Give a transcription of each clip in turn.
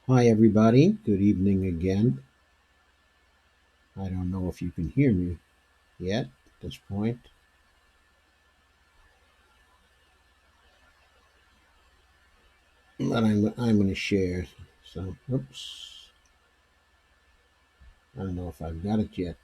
Hi, everybody. Good evening again. I don't know if you can hear me yet at this point, but I'm going to share. So, oops, I don't know if I've got it yet.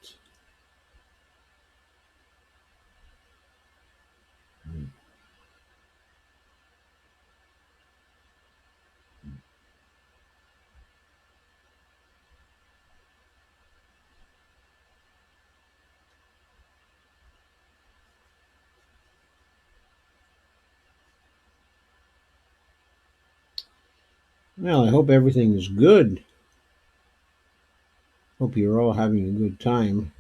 Well, I hope everything is good. Hope you're all having a good time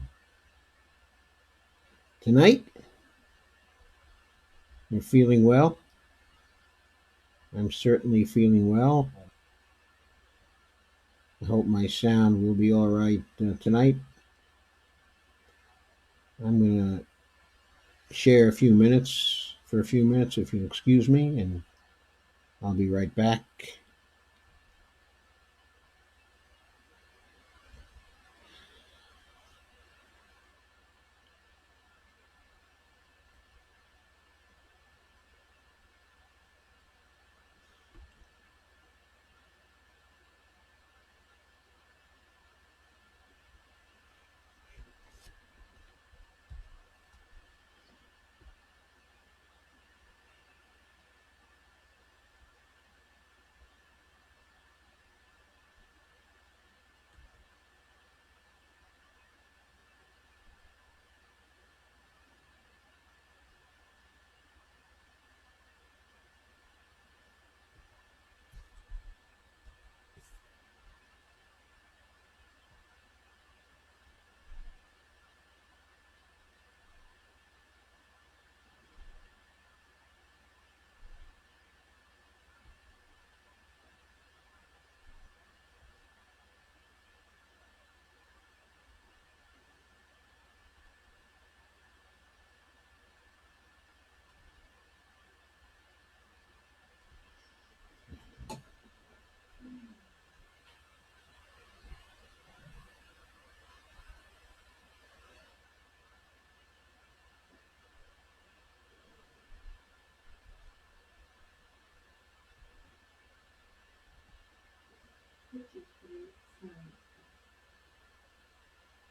tonight. You're feeling well. I'm certainly feeling well. I hope my sound will be all right tonight. I'm going to share for a few minutes, if you'll excuse me, and I'll be right back.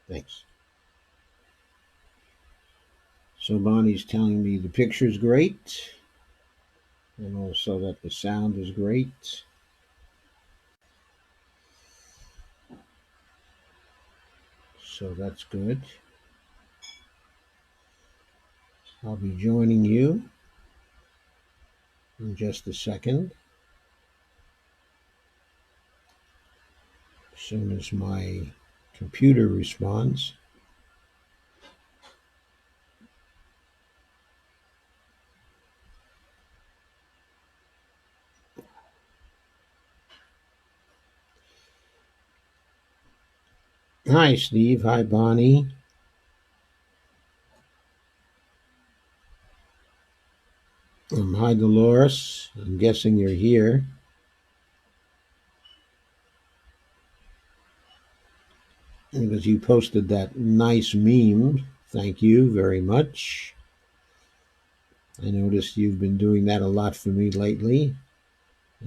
Thanks. So Bonnie's telling me the picture's great and also that the sound is great. So that's good. I'll be joining you in just a second, as soon as my computer responds. Hi, Steve. Hi, Bonnie. Hi, Dolores. I'm guessing you're here because you posted that nice meme. Thank you very much. I noticed you've been doing that a lot for me lately.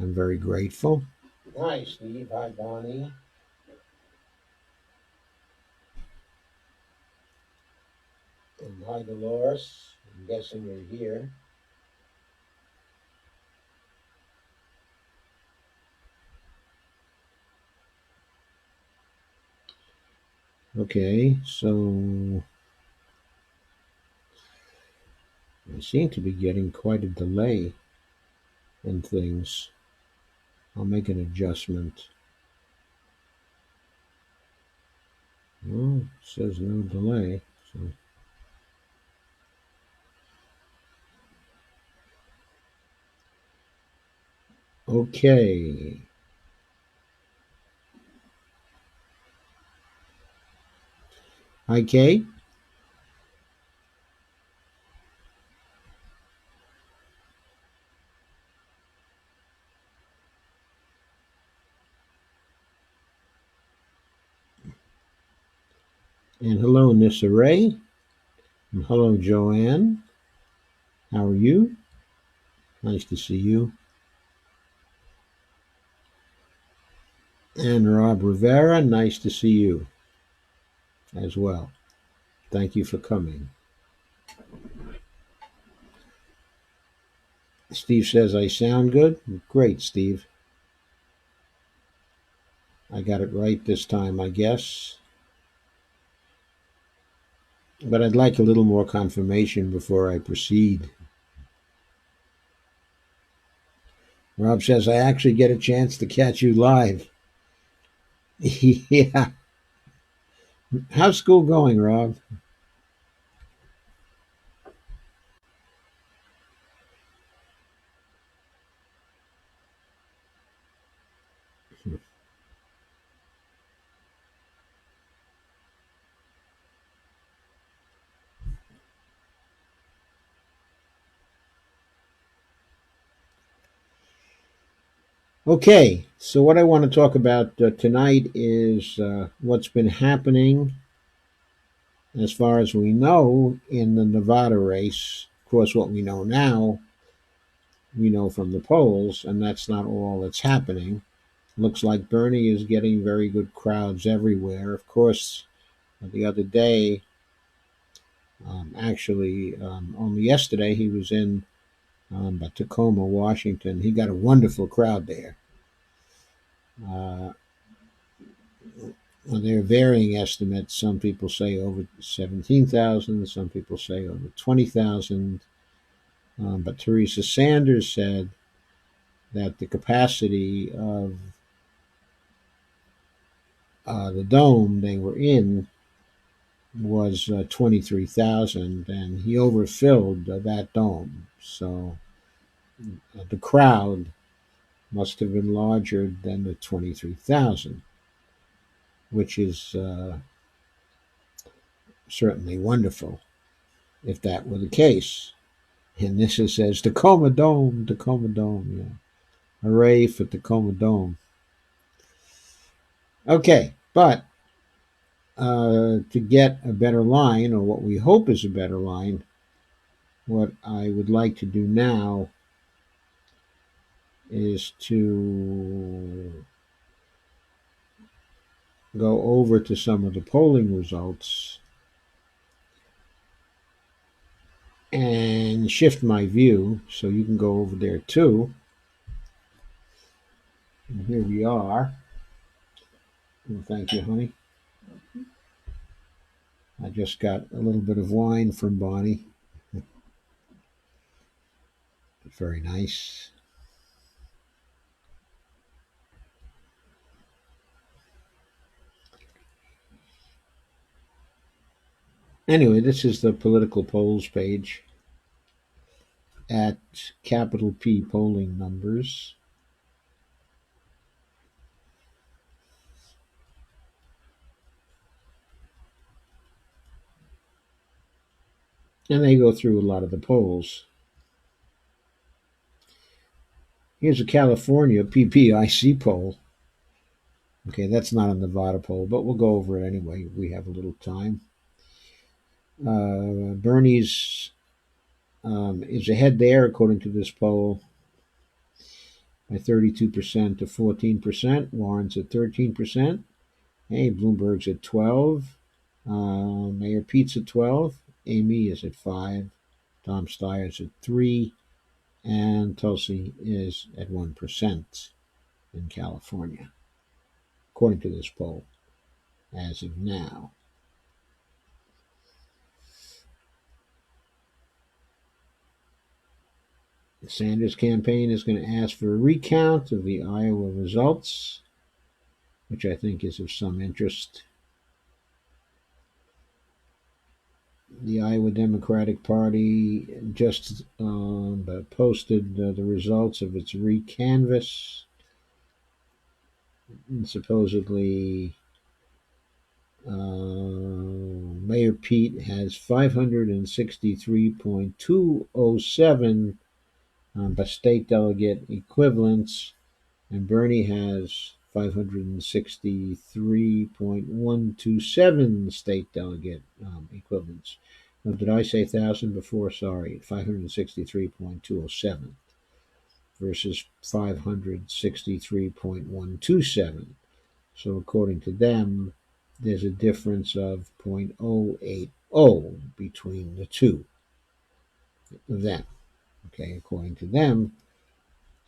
I'm very grateful. Hi, Steve. Hi, Bonnie. Hi, Dolores. I'm guessing you're here. Okay, so I seem to be getting quite a delay in things. I'll make an adjustment. Well, it says no delay. So okay. Hi, Kate. And hello, Nissa Ray. And hello, Joanne. How are you? Nice to see you. And Rob Rivera, nice to see you as well. Thank you for coming. Steve says I sound good. Great, Steve. I got it right this time, I guess. But I'd like a little more confirmation before I proceed. Rob says I actually get a chance to catch you live. Yeah. How's school going, Rob? Okay, so what I want to talk about tonight is what's been happening as far as we know in the Nevada race. Of course, what we know now, we know from the polls, and that's not all that's happening. Looks like Bernie is getting very good crowds everywhere. Of course, the other day, only yesterday, he was in Tacoma, Washington. He got a wonderful crowd there. Uh, Well, there are varying estimates. Some people say over 17,000, some people say over 20,000. But Teresa Sanders said that the capacity of the dome they were in was 23,000, and he overfilled that dome. So the crowd must have been larger than the 23,000, which is certainly wonderful if that were the case. And this is says Tacoma Dome, Tacoma Dome. Yeah. Hooray for Tacoma Dome. Okay, but to get a better line, or what we hope is a better line, what I would like to do now is to go over to some of the polling results and shift my view so you can go over there too. And here we are. Well, thank you, honey. I just got a little bit of wine from Bonnie. Very nice. Anyway, this is the political polls page at capital P polling numbers. And they go through a lot of the polls. Here's a California PPIC poll. Okay, that's not a Nevada poll, but we'll go over it anyway. We have a little time. Bernie's is ahead there, according to this poll, by 32% to 14%. Warren's at 13%. Hey, Bloomberg's at 12. Mayor Pete's at 12. Amy is at 5. Tom Steyer's at 3. And Tulsi is at 1% in California, according to this poll, as of now. The Sanders campaign is going to ask for a recount of the Iowa results, which I think is of some interest. The Iowa Democratic Party just posted the results of its recanvass. And supposedly, Mayor Pete has 563.207 state delegate equivalents, and Bernie has 563.127 state delegate equivalents. Now, did I say 1,000 before? Sorry, 563.207 versus 563.127. So according to them, there's a difference of 0.080 between the two of them. Okay, according to them,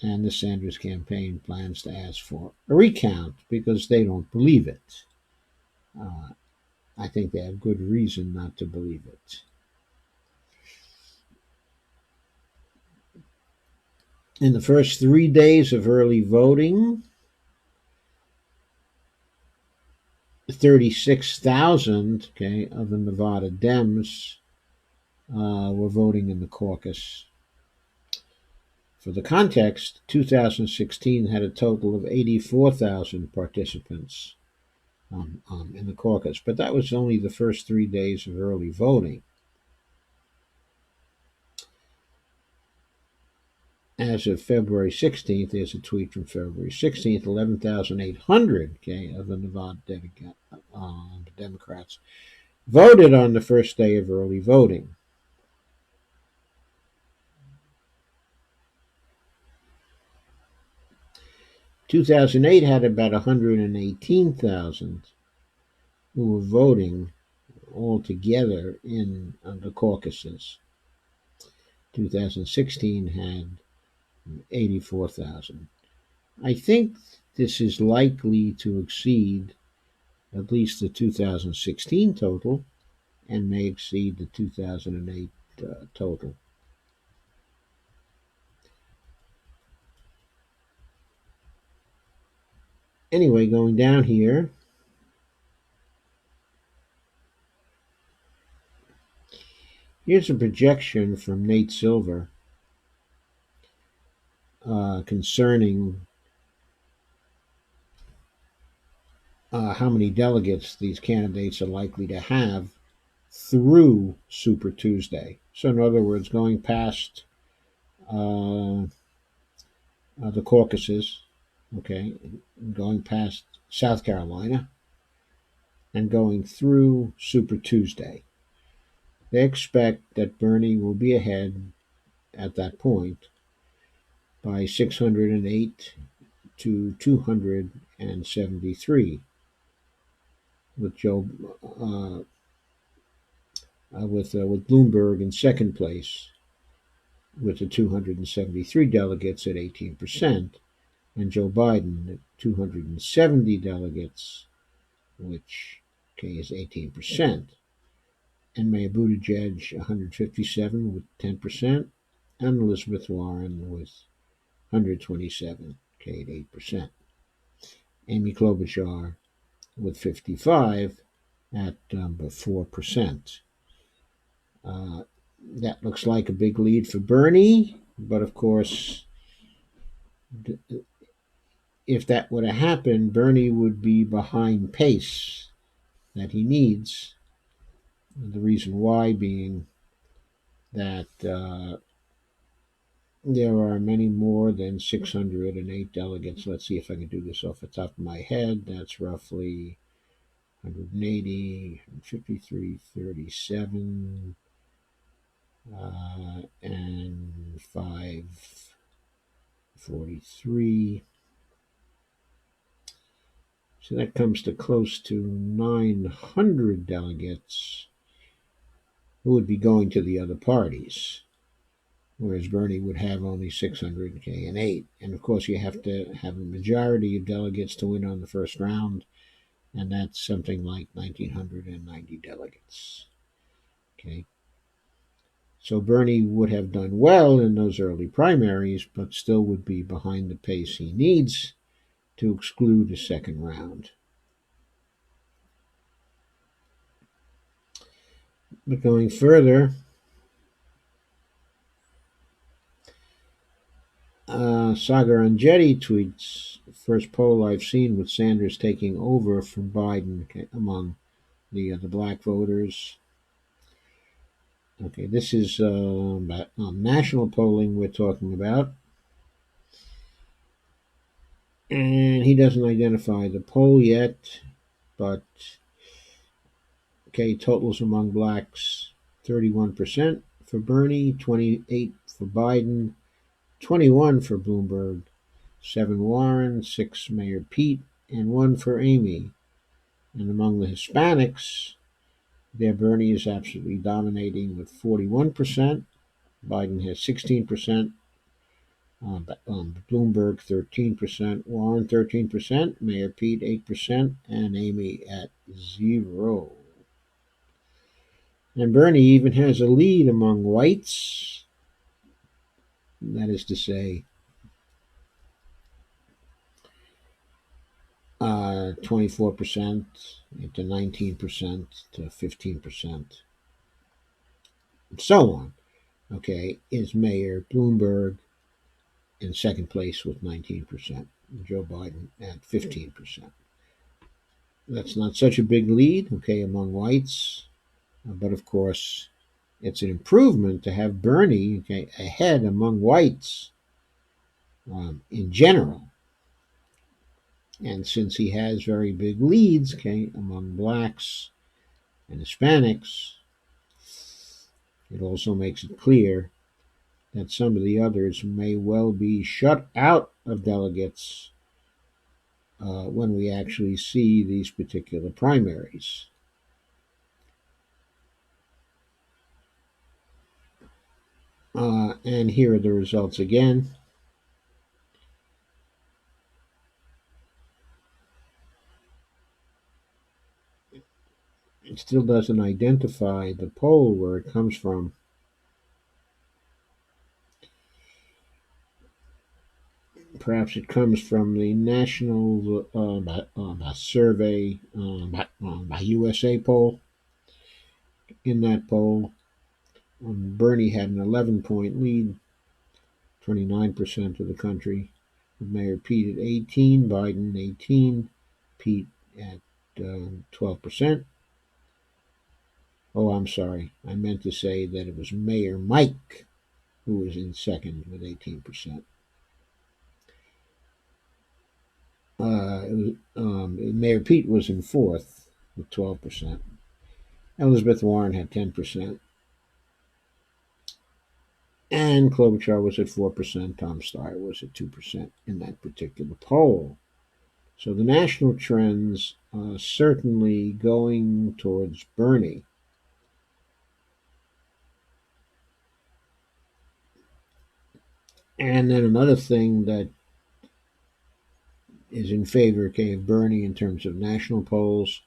and the Sanders campaign plans to ask for a recount because they don't believe it. I think they have good reason not to believe it. In the first 3 days of early voting, 36,000 of the Nevada Dems were voting in the caucus. For the context, 2016 had a total of 84,000 participants in the caucus, but that was only the first 3 days of early voting. As of February 16th, there's a tweet from February 16th, 11,800 of the Nevada Democrats voted on the first day of early voting. In 2008 had about 118,000 who were voting altogether in the caucuses. 2016 had 84,000. I think this is likely to exceed at least the 2016 total and may exceed the 2008 total. Anyway, going down here, here's a projection from Nate Silver concerning how many delegates these candidates are likely to have through Super Tuesday. So in other words, going past the caucuses, going past South Carolina, and going through Super Tuesday. They expect that Bernie will be ahead at that point by 608 to 273, with with Bloomberg in second place with the 273 delegates at 18%, and Joe Biden at 270 delegates, which is 18%, and Mayor Buttigieg 157 with 10%, and Elizabeth Warren with 127 at 8%. Amy Klobuchar with 55 at 4%. That looks like a big lead for Bernie, but of course, if that were to happen, Bernie would be behind pace that he needs. The reason why being that there are many more than 608 delegates. Let's see if I can do this off the top of my head. That's roughly 180, 53, 37, and 543. So that comes to close to 900 delegates who would be going to the other parties, whereas Bernie would have only 600 and 8. And of course, you have to have a majority of delegates to win on the first round, and that's something like 1,990 delegates. So Bernie would have done well in those early primaries, but still would be behind the pace he needs to exclude a second round. But going further, Sagar Anjetti tweets, first poll I've seen with Sanders taking over from Biden among the black voters. Okay, this is national polling we're talking about. And he doesn't identify the poll yet, but okay, totals among blacks 31% for Bernie, 28 for Biden, 21 for Bloomberg, 7 Warren, 6 Mayor Pete, and 1 for Amy. And among the Hispanics, there Bernie is absolutely dominating with 41%. Biden has 16%. Bloomberg 13%, Warren 13%, Mayor Pete 8%, and Amy at 0. And Bernie even has a lead among whites. That is to say, 24% to 19% to 15%, and so on. Okay, is Mayor Bloomberg in second place with 19%, Joe Biden at 15%. That's not such a big lead, okay, among whites, but of course, it's an improvement to have Bernie ahead among whites in general. And since he has very big leads among blacks and Hispanics, it also makes it clear that some of the others may well be shut out of delegates when we actually see these particular primaries. And here are the results again. It still doesn't identify the poll where it comes from. Perhaps it comes from the national survey by USA poll. In that poll, Bernie had an 11-point lead, 29% of the country, with Mayor Pete at 18, Biden 18, Pete at 12%. Oh, I'm sorry. I meant to say that it was Mayor Mike who was in second with 18%. Mayor Pete was in fourth with 12%. Elizabeth Warren had 10%. And Klobuchar was at 4%. Tom Steyer was at 2% in that particular poll. So the national trends are certainly going towards Bernie. And then another thing that is in favor of Bernie in terms of national polls,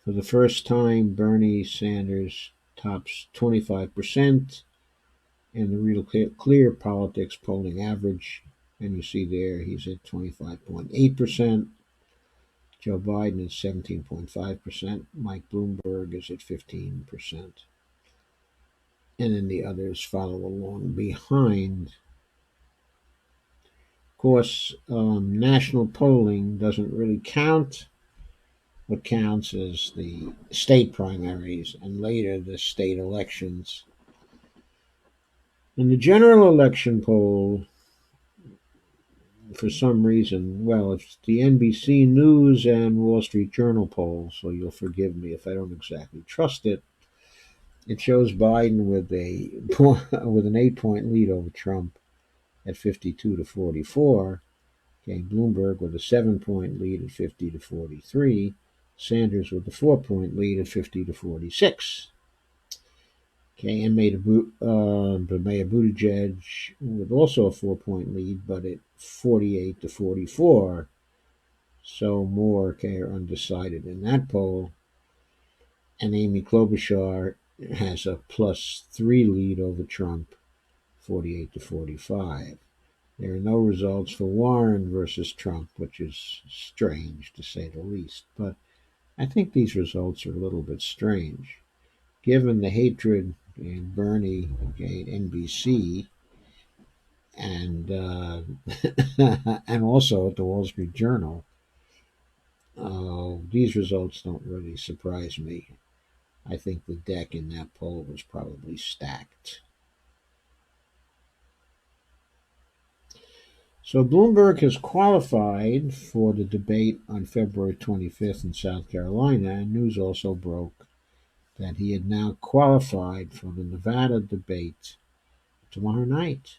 for the first time, Bernie Sanders tops 25% in the Real Clear Politics polling average. And you see there he's at 25.8%. Joe Biden is 17.5%. Mike Bloomberg is at 15%. And then the others follow along behind. Of course, national polling doesn't really count. What counts is the state primaries and later the state elections. In the general election poll, for some reason, well, it's the NBC News and Wall Street Journal poll, so you'll forgive me if I don't exactly trust it. It shows Biden with an 8-point lead over Trump at 52 to 44. Okay, Bloomberg with a 7-point lead at 50 to 43. Sanders with a 4-point lead at 50 to 46. Okay, and Mayor Buttigieg with also a 4-point lead, but at 48 to 44. So more are undecided in that poll. And Amy Klobuchar has a +3 lead over Trump, 48 to 45. There are no results for Warren versus Trump, which is strange to say the least. But I think these results are a little bit strange. Given the hatred in Bernie at NBC and and also at the Wall Street Journal, these results don't really surprise me. I think the deck in that poll was probably stacked. So Bloomberg has qualified for the debate on February 25th in South Carolina, and news also broke that he had now qualified for the Nevada debate tomorrow night.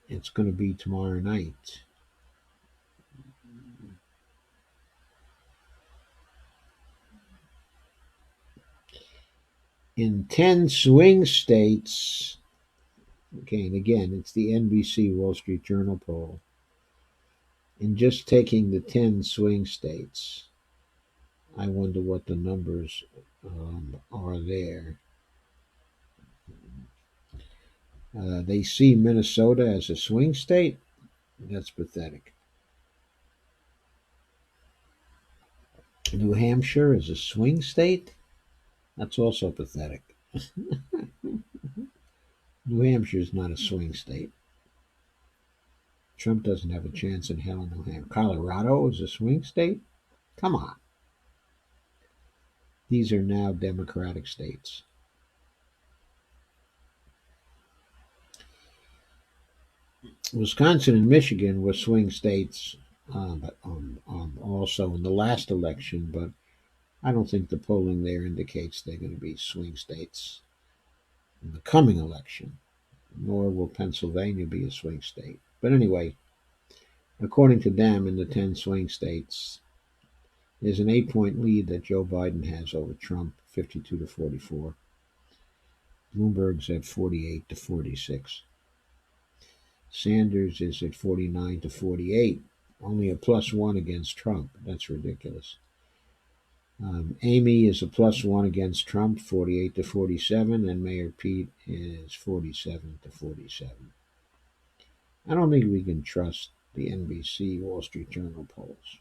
It's going to be tomorrow night. In 10 swing states, okay, and again, it's the NBC Wall Street Journal poll. In just taking the 10 swing states, I wonder what the numbers are there. They see Minnesota as a swing state. That's pathetic. New Hampshire is a swing state. That's also pathetic. New Hampshire is not a swing state. Trump doesn't have a chance in hell in New Hampshire. Colorado is a swing state. Come on. These are now Democratic states. Wisconsin and Michigan were swing states also in the last election, but I don't think the polling there indicates they're going to be swing states in the coming election, nor will Pennsylvania be a swing state. But anyway, according to them, in the 10 swing states, there's an 8-point lead that Joe Biden has over Trump, 52 to 44. Bloomberg's at 48 to 46. Sanders is at 49 to 48, only a +1 against Trump. That's ridiculous. Amy is a +1 against Trump, 48 to 47, and Mayor Pete is 47 to 47. I don't think we can trust the NBC Wall Street Journal polls.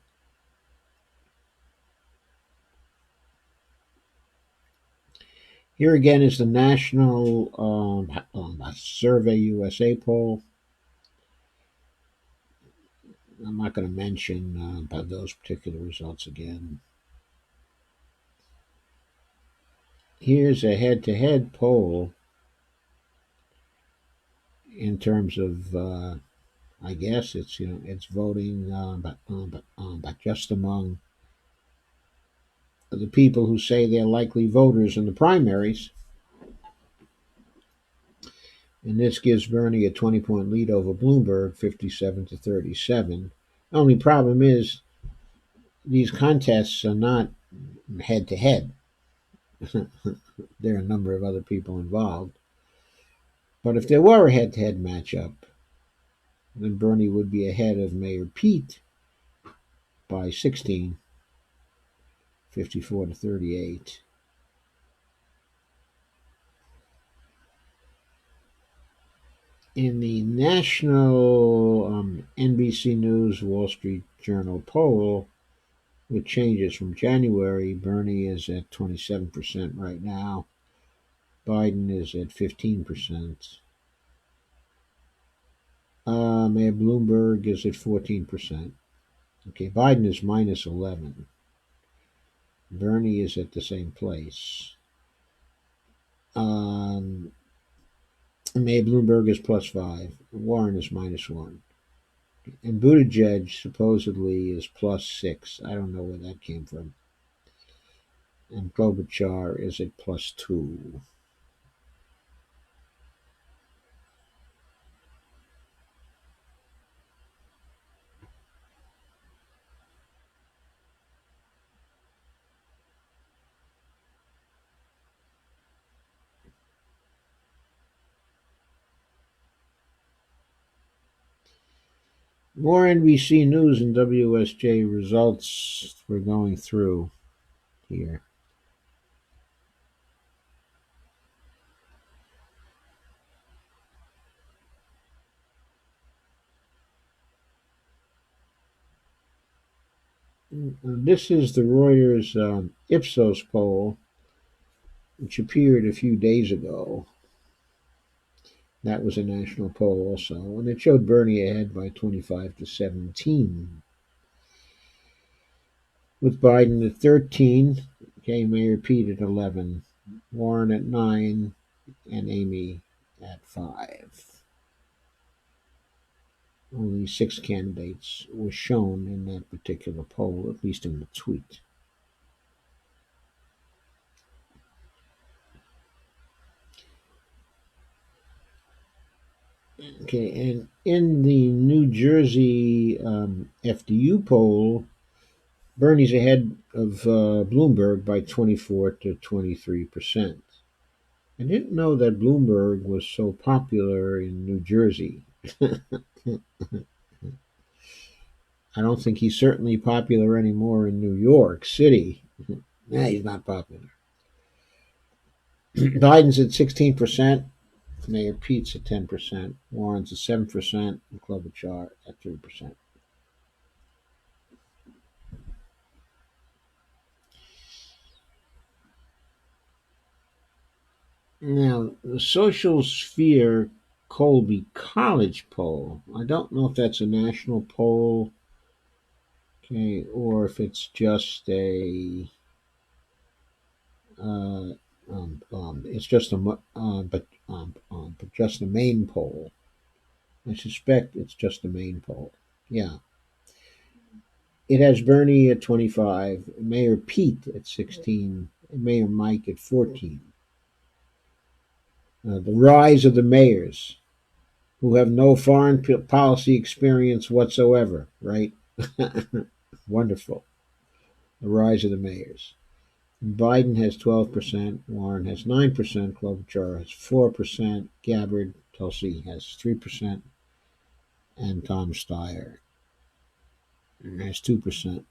Here again is the National Survey USA poll. I'm not going to mention about those particular results again. Here's a head-to-head poll in terms of, I guess it's voting, but just among the people who say they're likely voters in the primaries. And this gives Bernie a 20-point lead over Bloomberg, 57 to 37. The only problem is these contests are not head-to-head. There are a number of other people involved. But if there were a head-to-head matchup, then Bernie would be ahead of Mayor Pete by 16, 54 to 38. In the national NBC News Wall Street Journal poll, with changes from January, Bernie is at 27% right now. Biden is at 15%. Mayor Bloomberg is at 14%. Okay, Biden is -11. Bernie is at the same place. Mayor Bloomberg is +5. Warren is -1. And Buttigieg supposedly is +6. I don't know where that came from. And Klobuchar is at +2. More NBC News and WSJ results we're going through here. This is the Reuters Ipsos poll, which appeared a few days ago. That was a national poll also, and it showed Bernie ahead by 25 to 17. With Biden at 13, okay, Mayor Pete at 11, Warren at 9, and Amy at 5. Only 6 candidates were shown in that particular poll, at least in the tweet. Okay, and in the New Jersey FDU poll, Bernie's ahead of Bloomberg by 24 to 23%. I didn't know that Bloomberg was so popular in New Jersey. I don't think he's certainly popular anymore in New York City. Nah, he's not popular. Biden's at 16%, Mayor Pete's at 10%, Warren's at 7%, and Klobuchar at 3%. Now, the Social Sphere Colby College poll, I don't know if that's a national poll, okay, or if it's just a it's just but just a main poll. I suspect it's just a main poll. Yeah, it has Bernie at 25, Mayor Pete at 16, and Mayor Mike at 14. The rise of the mayors who have no foreign policy experience whatsoever. Right? Wonderful. The rise of the mayors. Biden has 12%, Warren has 9%, Klobuchar has 4%, Gabbard, Tulsi has 3%, and Tom Steyer has 2%.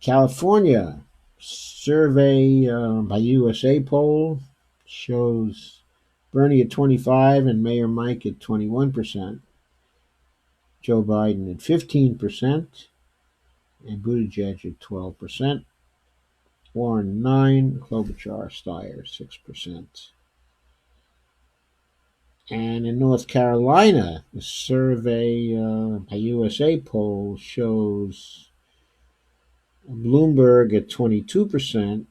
California survey by USA poll shows Bernie at 25 and Mayor Mike at 21%, Joe Biden at 15%, and Buttigieg at 12%, Warren 9, Klobuchar, Steyer 6%. And in North Carolina, the survey by USA poll shows Bloomberg at 22%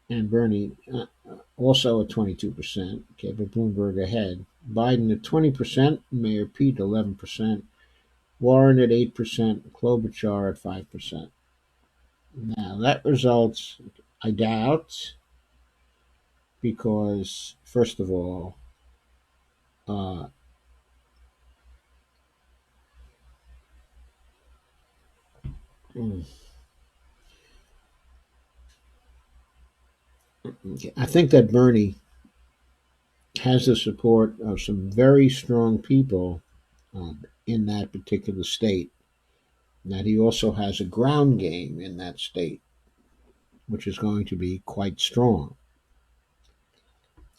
and Bernie also at 22%. Okay, but Bloomberg ahead. Biden at 20%, Mayor Pete 11%, Warren at 8%, Klobuchar at 5%. Now that results, I doubt, because first of all, uh, I think that Bernie has the support of some very strong people in that particular state. And that he also has a ground game in that state, which is going to be quite strong.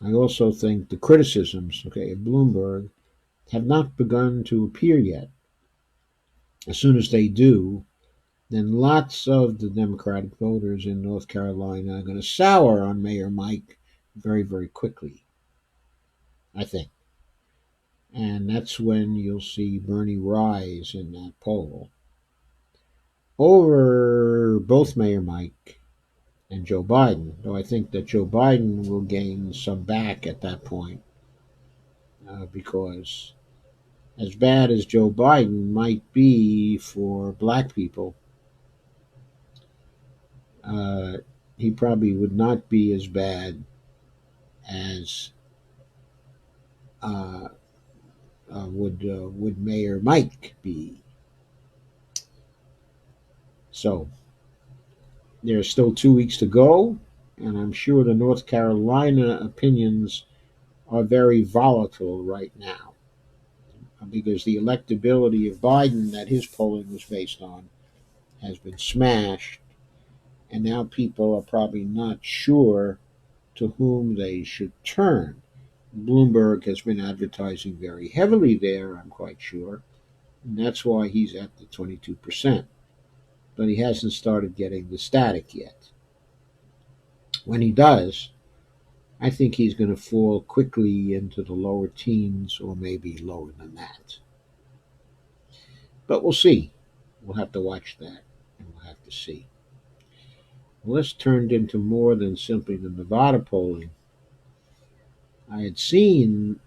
I also think the criticisms, okay, of Bloomberg have not begun to appear yet. As soon as they do, then lots of the Democratic voters in North Carolina are going to sour on Mayor Mike very, very quickly, I think. And that's when you'll see Bernie rise in that poll over both Mayor Mike and Joe Biden, though I think that Joe Biden will gain some back at that point because as bad as Joe Biden might be for black people, uh, he probably would not be as bad as uh, would Mayor Mike be. So there's still 2 weeks to go, and I'm sure the North Carolina opinions are very volatile right now because the electability of Biden that his polling was based on has been smashed, and now people are probably not sure to whom they should turn. Bloomberg has been advertising very heavily there, I'm quite sure, and that's why he's at the 22%. But he hasn't started getting the static yet. When he does, I think he's going to fall quickly into the lower teens or maybe lower than that. But we'll see. We'll have to watch that and we'll have to see. Well, this turned into more than simply the Nevada polling. I had seen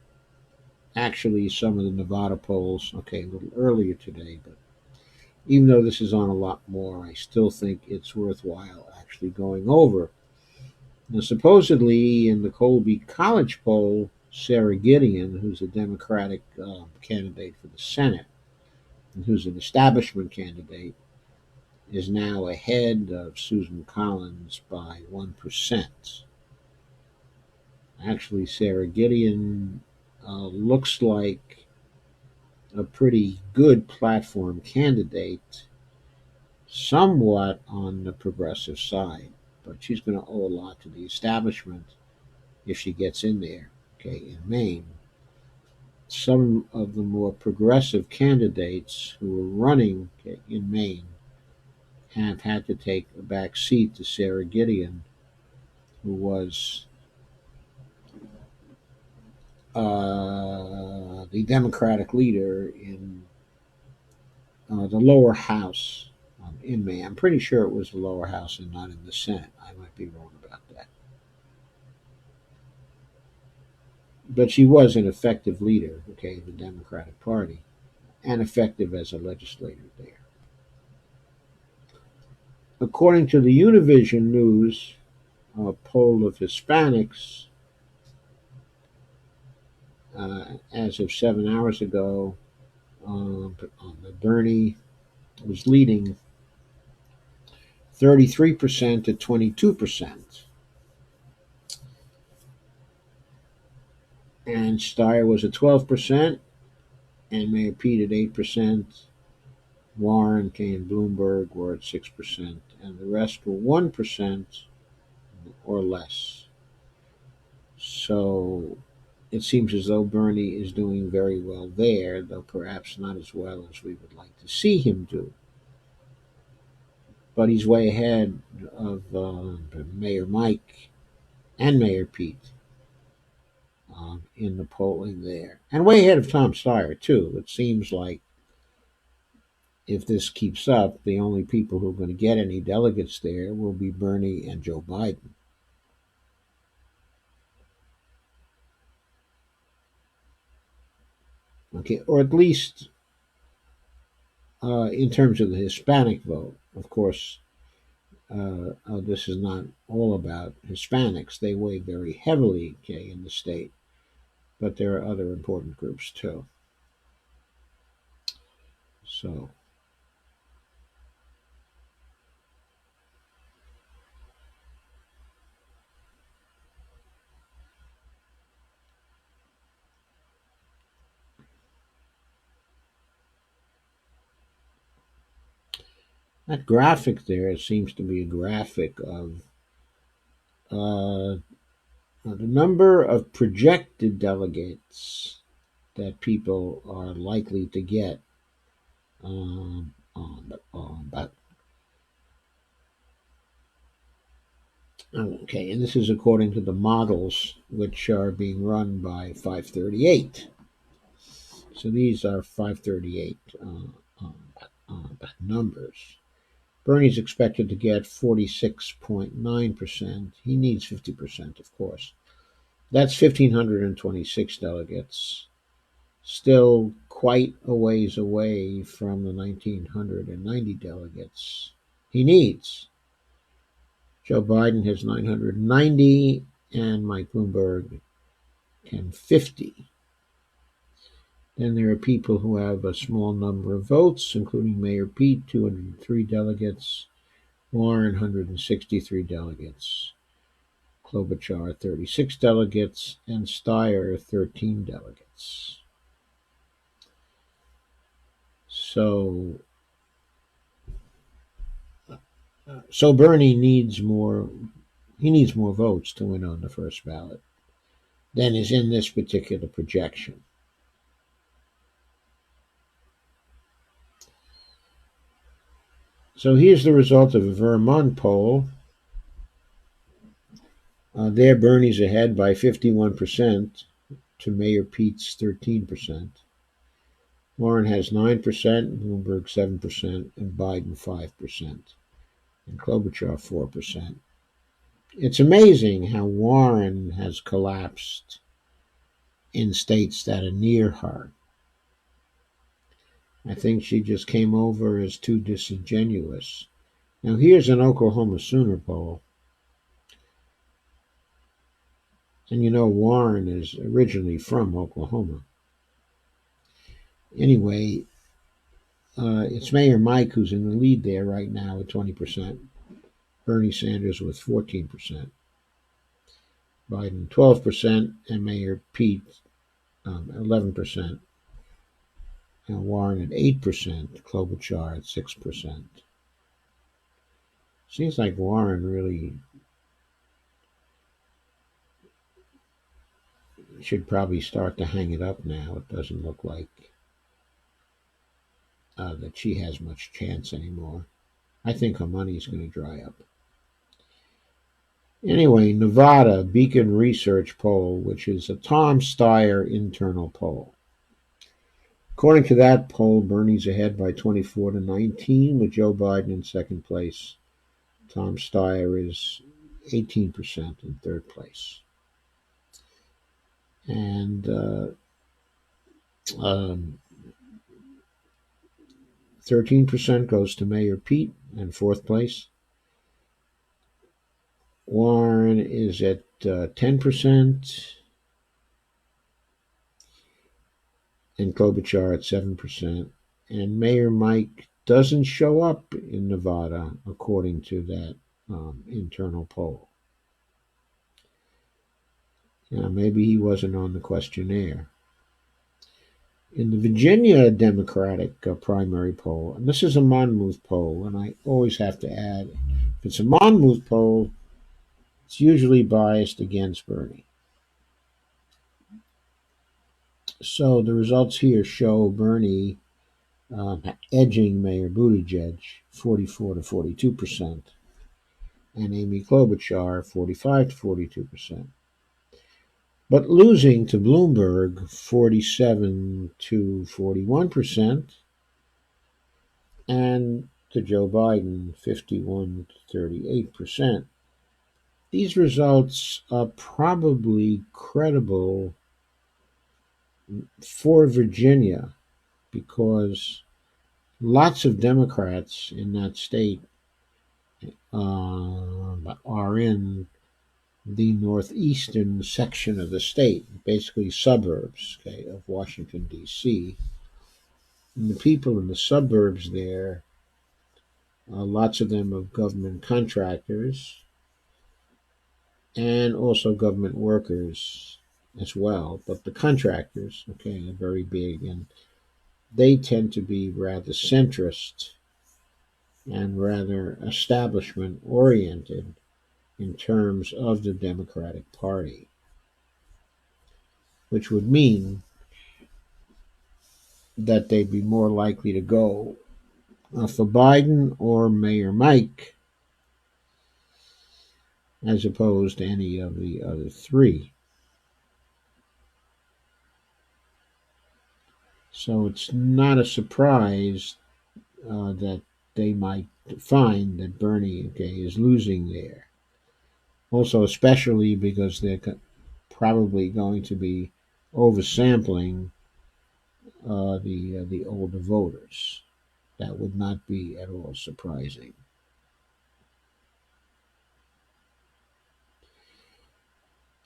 actually some of the Nevada polls, okay, a little earlier today, but even though this is on a lot more, I still think it's worthwhile actually going over. Now, supposedly in the Colby College poll, Sarah Gideon, who's a Democratic candidate for the Senate, and who's an establishment candidate, is now ahead of Susan Collins by 1%. Actually, Sarah Gideon looks like a pretty good platform candidate, somewhat on the progressive side, but she's going to owe a lot to the establishment if she gets in there, okay, in Maine. Some of the more progressive candidates who are running in Maine have had to take a back seat to Sarah Gideon, who was the Democratic leader in the lower house in Maine. I'm pretty sure it was the lower house and not in the Senate. I might be wrong about that. But she was an effective leader, okay, of the Democratic Party, and effective as a legislator there. According to the Univision News poll of Hispanics, as of 7 hours ago, Bernie was leading 33% to 22%. And Steyer was at 12%, and Mayor Pete at 8%. Warren, Kay, and Bloomberg were at 6%, and the rest were 1% or less. So it seems as though Bernie is doing very well there, though perhaps not as well as we would like to see him do. But he's way ahead of Mayor Mike and Mayor Pete in the polling there, and way ahead of Tom Steyer too. It seems like if this keeps up, the only people who are going to get any delegates there will be Bernie and Joe Biden. Okay, or at least in terms of the Hispanic vote. Of course, this is not all about Hispanics. They weigh very heavily, okay, in the state, but there are other important groups too. So, that graphic there seems to be a graphic of the number of projected delegates that people are likely to get but okay, and this is according to the models which are being run by 538. So these are 538 numbers. Bernie's expected to get 46.9%. He needs 50%, of course. That's 1,526 delegates. Still quite a ways away from the 1,990 delegates he needs. Joe Biden has 990 and Mike Bloomberg can 50. Then there are people who have a small number of votes, including Mayor Pete, 203 delegates, Warren, 163 delegates, Klobuchar, 36 delegates, and Steyer, 13 delegates. So Bernie needs more He needs more votes to win on the first ballot than is in this particular projection. So here's the result of a Vermont poll. There, Bernie's ahead by 51% to Mayor Pete's 13%. Warren has 9%, Bloomberg 7%, and Biden 5%, and Klobuchar 4%. It's amazing how Warren has collapsed in states that are near her. I think she just came over as too disingenuous. Now, here's an Oklahoma Sooner poll. And you know, Warren is originally from Oklahoma. Anyway, it's Mayor Mike who's in the lead there right now at 20%. Bernie Sanders with 14%. Biden 12%, and Mayor Pete 11%. And Warren at 8%, Klobuchar at 6%. Seems like Warren really should probably start to hang it up now. It doesn't look like that she has much chance anymore. I think her money's going to dry up. Anyway, Nevada Beacon Research poll, which is a Tom Steyer internal poll. According to that poll, Bernie's ahead by 24-19, with Joe Biden in second place. Tom Steyer is 18% in third place. And 13% goes to Mayor Pete in fourth place. Warren is at 10%, and Klobuchar at 7%. And Mayor Mike doesn't show up in Nevada, according to that internal poll. Maybe he wasn't on the questionnaire. In the Virginia Democratic primary poll, and this is a Monmouth poll, and I always have to add, if it's a Monmouth poll, it's usually biased against Bernie. So the results here show Bernie edging Mayor Buttigieg 44-42%, and Amy Klobuchar 45-42%. But losing to Bloomberg 47-41%, and to Joe Biden 51-38%. These results are probably credible for Virginia because lots of Democrats in that state are in the northeastern section of the state, basically suburbs, of Washington, D.C. And the people in the suburbs there, lots of them are government contractors and also government workers as well. But the contractors, are very big, and they tend to be rather centrist and rather establishment oriented in terms of the Democratic Party, which would mean that they'd be more likely to go for Biden or Mayor Mike as opposed to any of the other three. So it's not a surprise that they might find that Bernie is losing there. Also, especially because they're probably going to be oversampling the older voters. That would not be at all surprising.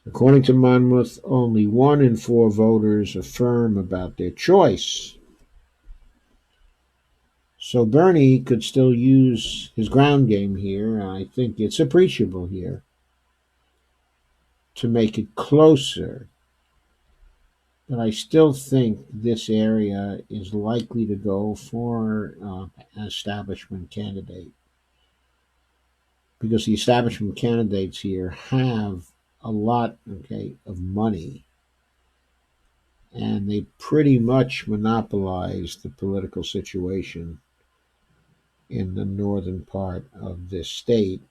According to Monmouth, only 1 in 4 voters are firm about their choice. So Bernie could still use his ground game here. I think it's appreciable here to make it closer. But I still think this area is likely to go for an establishment candidate. because the establishment candidates here have a lot, okay, of money, and they pretty much monopolize the political situation in the northern part of this state.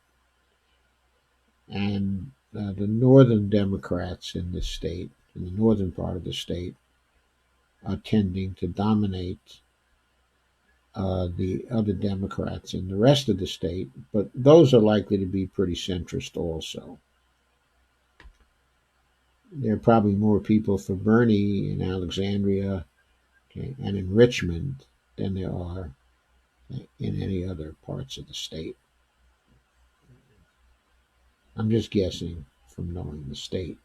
And the northern Democrats in this state, in the northern part of the state, are tending to dominate the other Democrats in the rest of the state, but those are likely to be pretty centrist also. There are probably more people for Bernie in Alexandria, okay, and in Richmond than there are in any other parts of the state. I'm just guessing from knowing the state.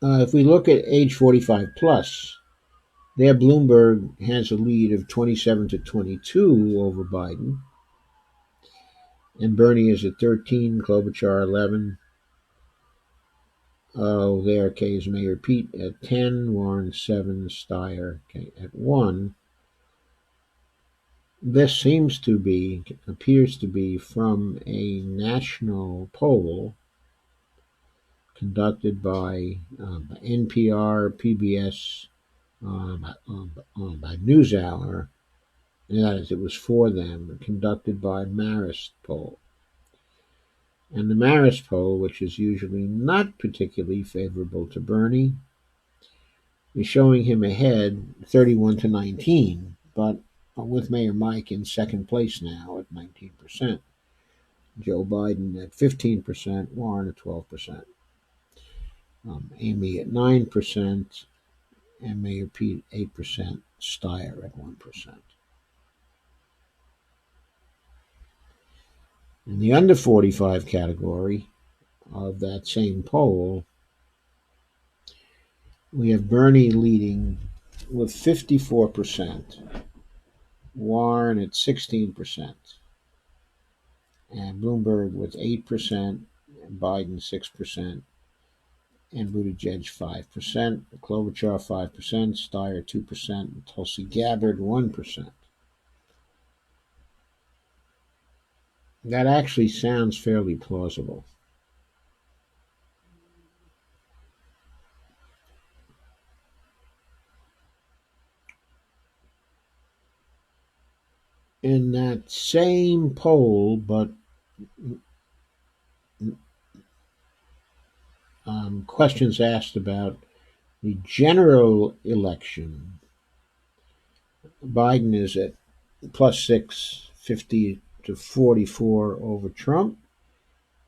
If we look at age 45 plus, there Bloomberg has a lead of 27 to 22 over Biden, and Bernie is at 13, Klobuchar 11. Oh, there, okay, is Mayor Pete at 10, Warren 7, Steyer at 1. This appears to be from a national poll conducted by NPR, PBS, by NewsHour. That is, it was for them, conducted by Marist Poll. And the Marist poll, which is usually not particularly favorable to Bernie, is showing him ahead 31 to 19, but with Mayor Mike in second place now at 19%, Joe Biden at 15%, Warren at 12%, Amy at 9%, and Mayor Pete 8%, Steyer at 1%. In the under 45 category of that same poll, we have Bernie leading with 54%, Warren at 16%, and Bloomberg with 8%, and Biden 6%, and Buttigieg 5%, Klobuchar 5%, Steyer 2%, and Tulsi Gabbard 1%. That actually sounds fairly plausible. In that same poll, but questions asked about the general election, Biden is at +6, 50 to 44 over Trump.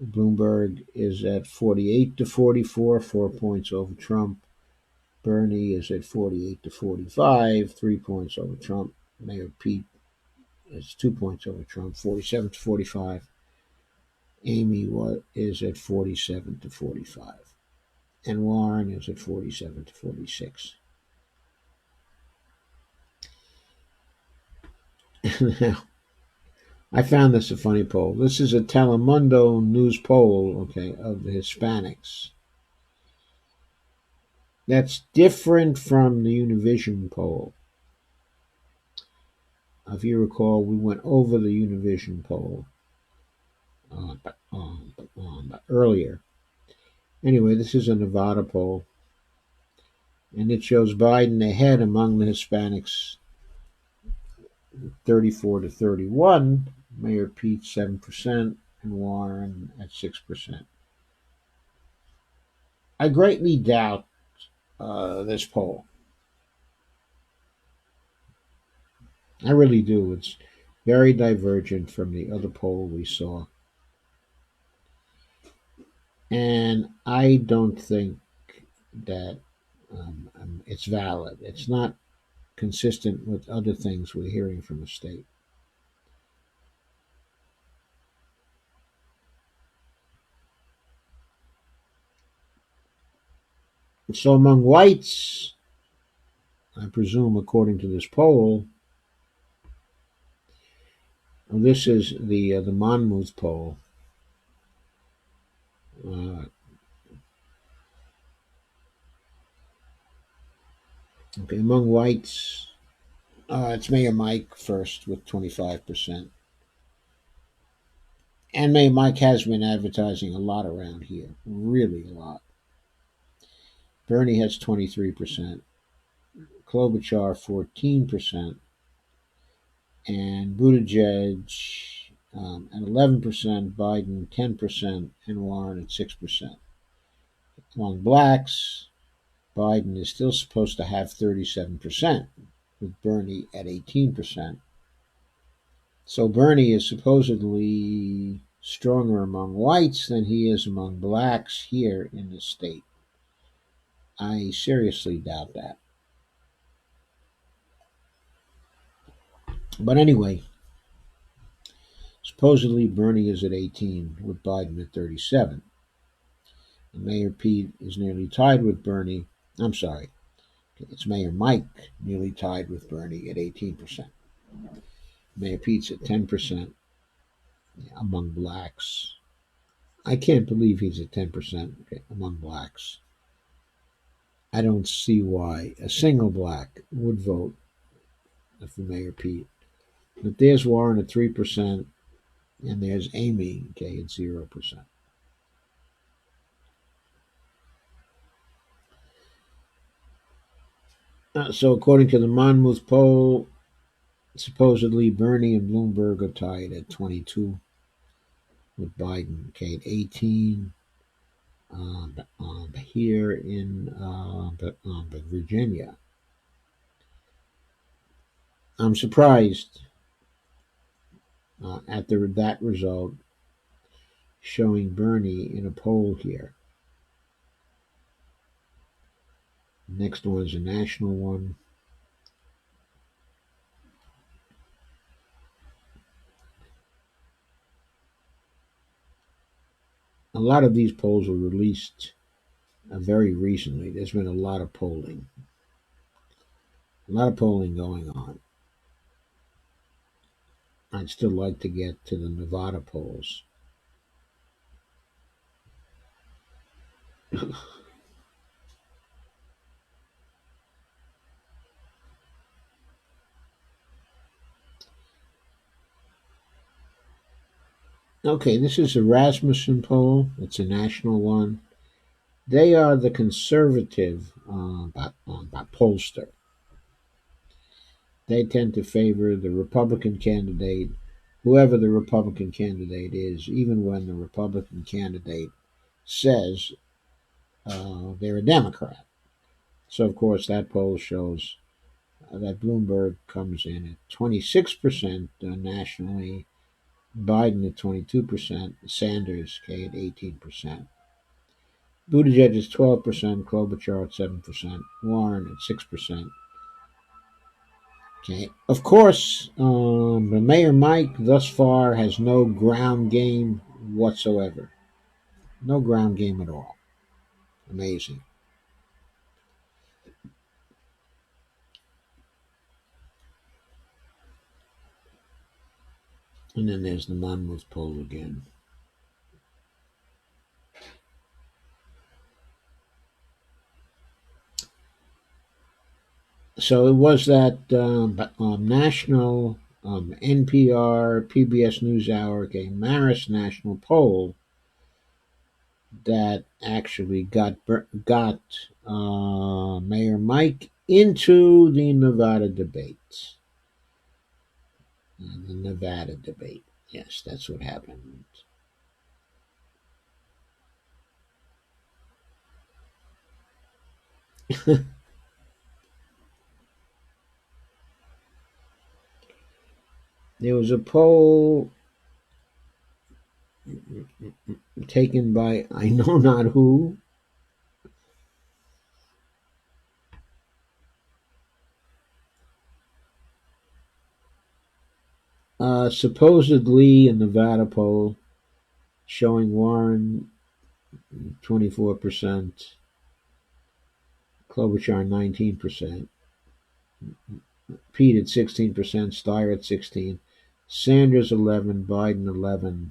Bloomberg is at 48 to 44, 4 points over Trump. Bernie is at 48 to 45, 3 points over Trump. Mayor Pete is 2 points over Trump, 47 to 45. Amy is at 47 to 45. And Warren is at 47 to 46. Now, I found this a funny poll. This is a Telemundo news poll, okay, of the Hispanics. That's different from the Univision poll. If you recall, we went over the Univision poll earlier. Anyway, this is a Nevada poll, and it shows Biden ahead among the Hispanics, 34 to 31. Mayor Pete 7%, and Warren at 6%. I greatly doubt this poll. I really do. It's very divergent from the other poll we saw. And I don't think that it's valid. It's not consistent with other things we're hearing from the state. So among whites, I presume according to this poll, Well, this is the Monmouth poll. Uh, okay, among whites, it's Mayor Mike first with 25%. And Mayor Mike has been advertising a lot around here, really a lot. Bernie has 23%, Klobuchar 14%, and Buttigieg at 11%, Biden 10%, and Warren at 6%. Among blacks, Biden is still supposed to have 37%, with Bernie at 18%. So Bernie is supposedly stronger among whites than he is among blacks here in the state. I seriously doubt that. But anyway, supposedly Bernie is at 18 with Biden at 37. And Mayor Pete is nearly tied with Bernie. I'm sorry, it's Mayor Mike nearly tied with Bernie at 18%. Mayor Pete's at 10% among blacks. I can't believe he's at 10% among blacks. I don't see why a single black would vote for Mayor Pete. But there's Warren at 3%, and there's Amy, okay, at 0%. So according to the Monmouth poll, supposedly Bernie and Bloomberg are tied at 22, with Biden, okay, at 18. Here in Virginia, I'm surprised at that result showing Bernie in a poll here. Next one is a national one. A lot of these polls were released very recently. There's been a lot of polling. A lot of polling going on. I'd still like to get to the Nevada polls. Okay, this is a Rasmussen poll. It's a national one. They are the conservative pollster. They tend to favor the Republican candidate, whoever the Republican candidate is, even when the Republican candidate says they're a Democrat. So, of course, that poll shows that Bloomberg comes in at 26% nationally, Biden at 22%, Sanders at 18%. Buttigieg is 12%, Klobuchar at 7%, Warren at 6%. Okay. Of course, Mayor Mike thus far has no ground game whatsoever. No ground game at all. Amazing. And then there's the Monmouth poll again. So it was that national NPR, PBS NewsHour, okay, Marist national poll that actually got Mayor Mike into the Nevada debate. The Nevada debate. Yes, that's what happened. There was a poll taken by I know not who. Supposedly a Nevada poll showing Warren 24%, Klobuchar 19%, Pete at 16%, Steyer at 16%, Sanders 11, Biden 11,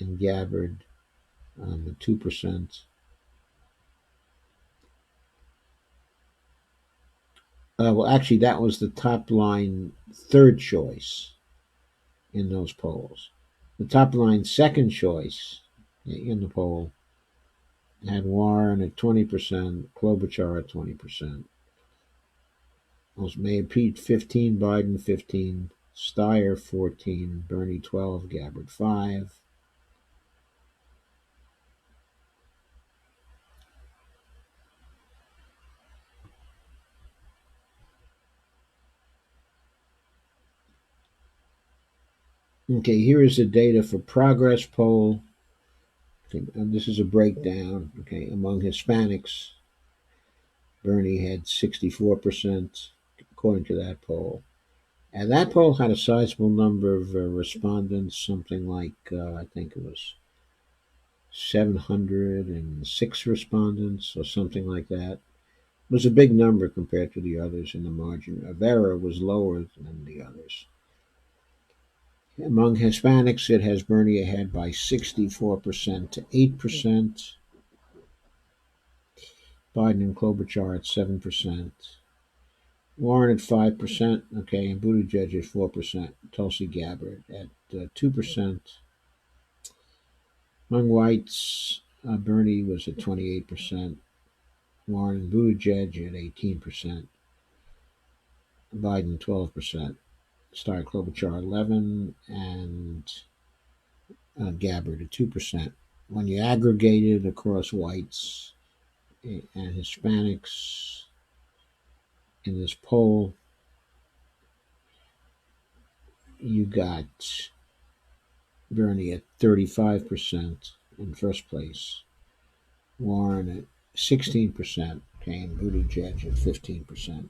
and Gabbard at 2%. Well, actually, that was the top line third choice in those polls. The top line second choice in the poll had Warren at 20%, Klobuchar at 20%. Mayor Pete 15, Biden 15, Steyer 14, Bernie 12, Gabbard 5. Okay, here is the data for Progress poll. Okay, and this is a breakdown. Okay, among Hispanics, Bernie had 64%, according to that poll. And that poll had a sizable number of respondents, something like, I think it was 706 respondents or something like that. It was a big number compared to the others, and the margin of error was lower than the others. Among Hispanics, it has Bernie ahead by 64% to 8%. Biden and Klobuchar at 7%. Warren at 5%, okay, and Buttigieg at 4%. Tulsi Gabbard at 2%. Among whites, Bernie was at 28%. Warren and Buttigieg at 18%. Biden 12%. Steyer Klobuchar 11%, and Gabbard at 2%. When you aggregate it across whites and Hispanics in this poll, you got Bernie at 35% in first place, Warren at 16%, okay, and Buttigieg at 15%.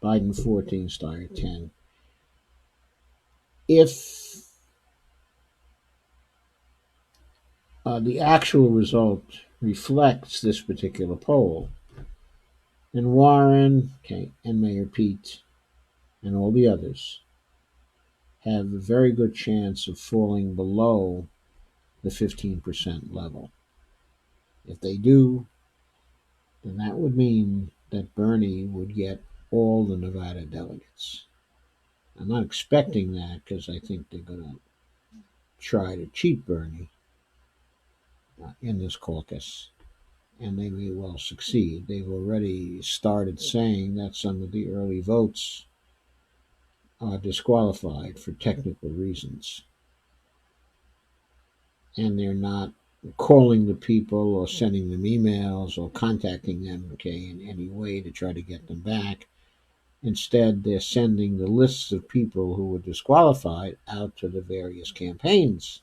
Biden 14, Steyer 10. If the actual result reflects this particular poll, then Warren, okay, and Mayor Pete and all the others have a very good chance of falling below the 15% level. If they do, then that would mean that Bernie would get all the Nevada delegates. I'm not expecting that because I think they're going to try to cheat Bernie in this caucus, and they may well succeed. They've already started saying that some of the early votes are disqualified for technical reasons, and they're not calling the people or sending them emails or contacting them, okay, in any way to try to get them back. Instead, they're sending the lists of people who were disqualified out to the various campaigns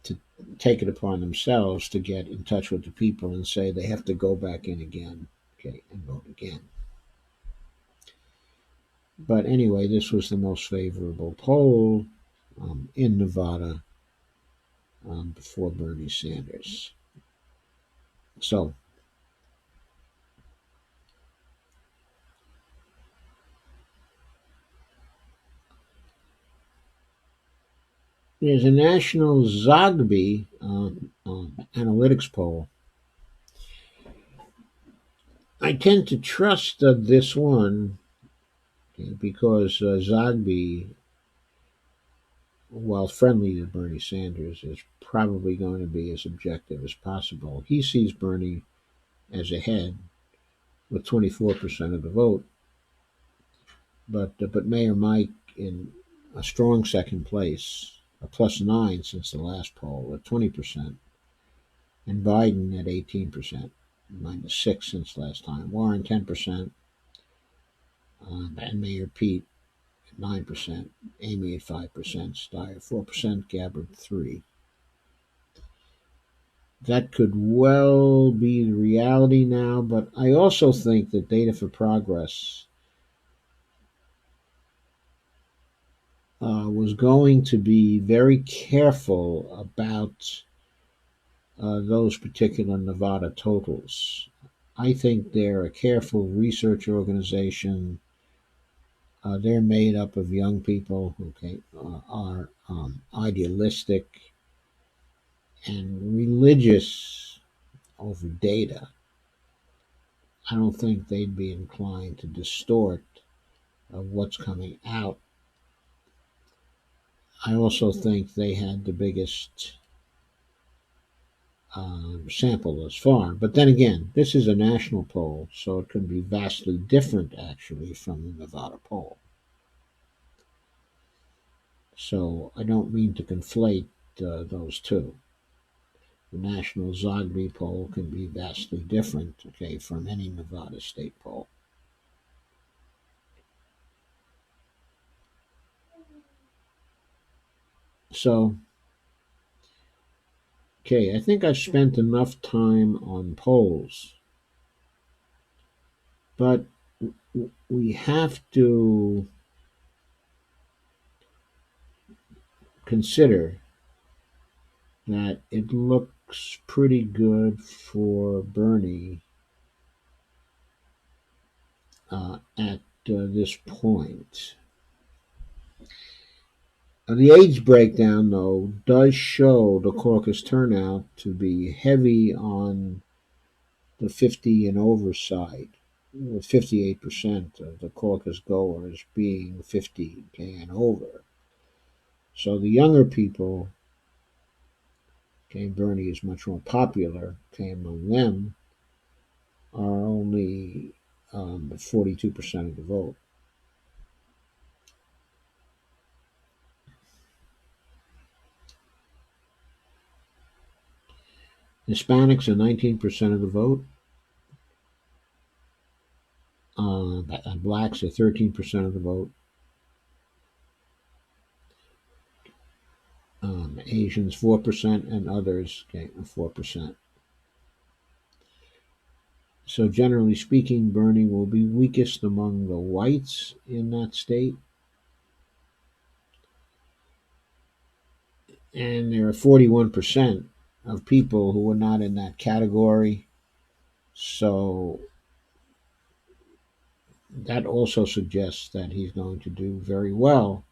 to take it upon themselves to get in touch with the people and say they have to go back in again, okay, and vote again. But anyway, this was the most favorable poll in Nevada before Bernie Sanders. So, there's a national Zogby analytics poll. I tend to trust this one because Zogby, while friendly to Bernie Sanders, is probably going to be as objective as possible. He sees Bernie as ahead with 24% of the vote, but Mayor Mike in a strong second place, a +9 since the last poll at 20%, and Biden at 18%, -6 since last time. Warren 10%, and Mayor Pete at 9%, Amy at 5%, Steyer 4%, Gabbard 3%. That could well be the reality now, but I also think that Data for Progress was going to be very careful about those particular Nevada totals. I think they're a careful research organization. They're made up of young people who are idealistic and religious over data. I don't think they'd be inclined to distort what's coming out. I also think they had the biggest sample thus far. But then again, this is a national poll, so it could be vastly different actually from the Nevada poll. So I don't mean to conflate those two. The national Zogby poll can be vastly different, okay, from any Nevada state poll. So, okay, I think I've spent enough time on polls, but we have to consider that it looks pretty good for Bernie at this point. The age breakdown, though, does show the caucus turnout to be heavy on the 50 and over side, with 58% of the caucus goers being 50 and over. So the younger people, okay, Bernie is much more popular, okay, among them, are only 42% of the vote. Hispanics are 19% of the vote. Blacks are 13% of the vote. Asians 4%, and others 4%. So generally speaking, Bernie will be weakest among the whites in that state. And there are 41% of people who are not in that category. So that also suggests that he's going to do very well